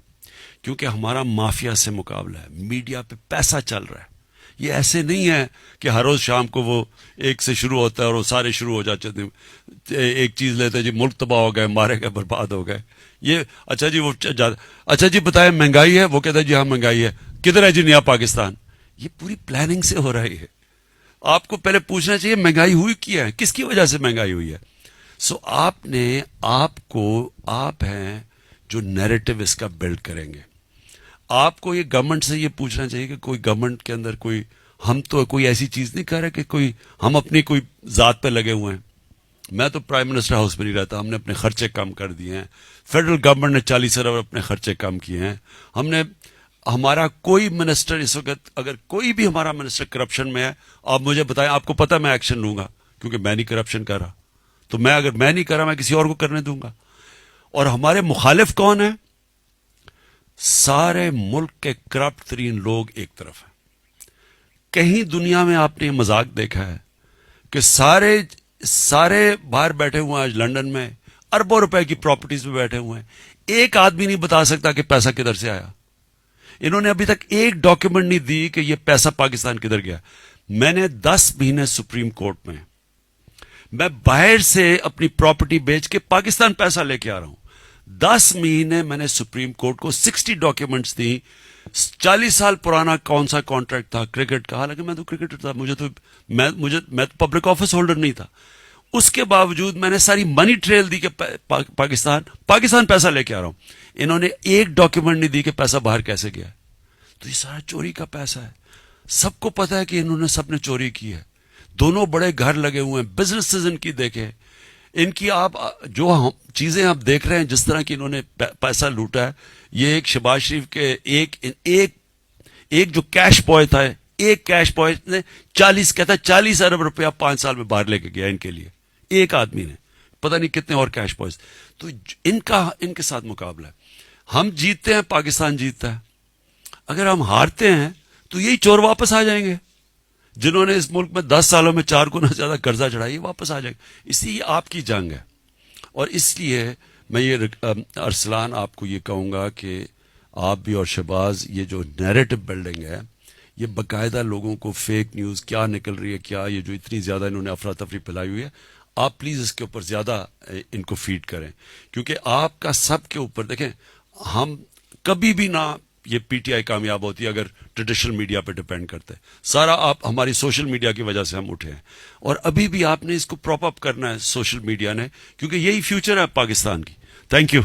Speaker 2: کیونکہ ہمارا مافیا سے مقابلہ ہے. میڈیا پہ پیسہ چل رہا ہے. یہ ایسے نہیں ہے کہ ہر روز شام کو وہ ایک سے شروع ہوتا ہے اور وہ سارے شروع ہو جاتے ہیں. ایک چیز لیتے ہیں جی ملک تباہ ہو گئے، مارے گئے، برباد ہو گئے. یہ اچھا جی اچھا جی بتائیں مہنگائی ہے، وہ کہتا ہے جی ہاں مہنگائی ہے. کدھر ہے جی نیا پاکستان؟ یہ پوری پلاننگ سے ہو رہی ہے. آپ کو پہلے پوچھنا چاہیے مہنگائی ہوئی کیا ہے، کس کی وجہ سے مہنگائی ہوئی ہے. سو آپ ہیں جو نیریٹو اس کا بلڈ کریں گے. آپ کو یہ گورنمنٹ سے یہ پوچھنا چاہیے کہ کوئی گورنمنٹ کے اندر ہم تو کوئی ایسی چیز نہیں کر رہے کہ ہم اپنی کوئی ذات پہ لگے ہوئے ہیں. میں تو پرائم منسٹر ہاؤس میں نہیں رہتا، ہم نے اپنے خرچے کم کر دیے ہیں. فیڈرل گورنمنٹ نے 40 ارب اپنے خرچے کم کیے ہیں. ہمارا کوئی منسٹر اس وقت، اگر کوئی بھی ہمارا منسٹر کرپشن میں ہے، آپ مجھے بتائیں، آپ کو پتہ میں ایکشن لوں گا کیونکہ میں نہیں کرپشن کر رہا. تو اگر میں نہیں کر رہا، میں کسی اور کو کرنے دوں گا. اور ہمارے مخالف کون ہیں؟ سارے ملک کے کرپٹ ترین لوگ ایک طرف ہیں. کہیں دنیا میں آپ نے یہ مذاق دیکھا ہے کہ سارے باہر بیٹھے ہوئے ہیں آج لنڈن میں، اربوں روپے کی پراپرٹیز میں بیٹھے ہوئے ہیں، ایک آدمی نہیں بتا سکتا کہ پیسہ کدھر سے آیا. انہوں نے ابھی تک ایک ڈاکیومنٹ نہیں دی کہ یہ پیسہ پاکستان کدھر گیا. میں نے 10 مہینے سپریم کورٹ میں باہر سے اپنی پراپرٹی بیچ کے پاکستان پیسہ لے کے آ رہا ہوں. 10 مہینے میں نے سپریم کورٹ کو 60 ڈاکیومنٹس دی. 40 سال پرانا کون سا کانٹریکٹ تھا کرکٹ کا، حالانکہ میں تو کرکٹر تھا، میں تو پبلک آفس ہولڈر نہیں تھا. اس کے باوجود میں نے ساری منی ٹریل دی کہ پاکستان پیسہ لے کے آ رہا ہوں. انہوں نے ایک ڈاکیومنٹ نہیں دی کہ پیسہ باہر کیسے گیا. تو یہ سارا چوری کا پیسہ ہے. سب کو پتا ہے کہ انہوں نے سب نے چوری کی ہے. دونوں بڑے گھر لگے ہوئے ہیں، بزنسز ان کی دیکھیں، ان کی آپ جو چیزیں آپ دیکھ رہے ہیں، جس طرح کی انہوں نے پیسہ لوٹا ہے. یہ ایک شہباز شریف کے ایک جو کیش بوائے تھا، ایک کیش بوائے نے 40 ارب روپیہ 5 سال میں باہر لے کے گیا ان کے لیے. ایک آدمی نے، پتہ نہیں کتنے اور کیش بوائز. تو ان کے ساتھ مقابلہ ہے. ہم جیتتے ہیں، پاکستان جیتتا ہے. اگر ہم ہارتے ہیں تو یہی چور واپس آ جائیں گے جنہوں نے اس ملک میں 10 سالوں میں 4 گنا زیادہ قرضہ چڑھایا، یہ واپس آ جائیں گے. اس لیے آپ کی جنگ ہے. اور اس لیے میں یہ ارسلان آپ کو یہ کہوں گا کہ آپ بھی اور شہباز، یہ جو نیریٹو بلڈنگ ہے، یہ باقاعدہ لوگوں کو فیک نیوز کیا نکل رہی ہے، کیا یہ جو اتنی زیادہ انہوں نے افراتفری پھیلائی ہوئی ہے، آپ پلیز اس کے اوپر زیادہ ان کو فیڈ کریں. کیونکہ آپ کا سب کے اوپر دیکھیں، ہم کبھی بھی نہ یہ پی ٹی آئی کامیاب ہوتی ہے اگر ٹریڈیشنل میڈیا پہ ڈیپینڈ کرتے. سارا آپ ہماری سوشل میڈیا کی وجہ سے ہم اٹھے ہیں. اور ابھی بھی آپ نے اس کو پراپ اپ کرنا ہے سوشل میڈیا نے، کیونکہ یہی فیوچر ہے پاکستان کی. Thank you.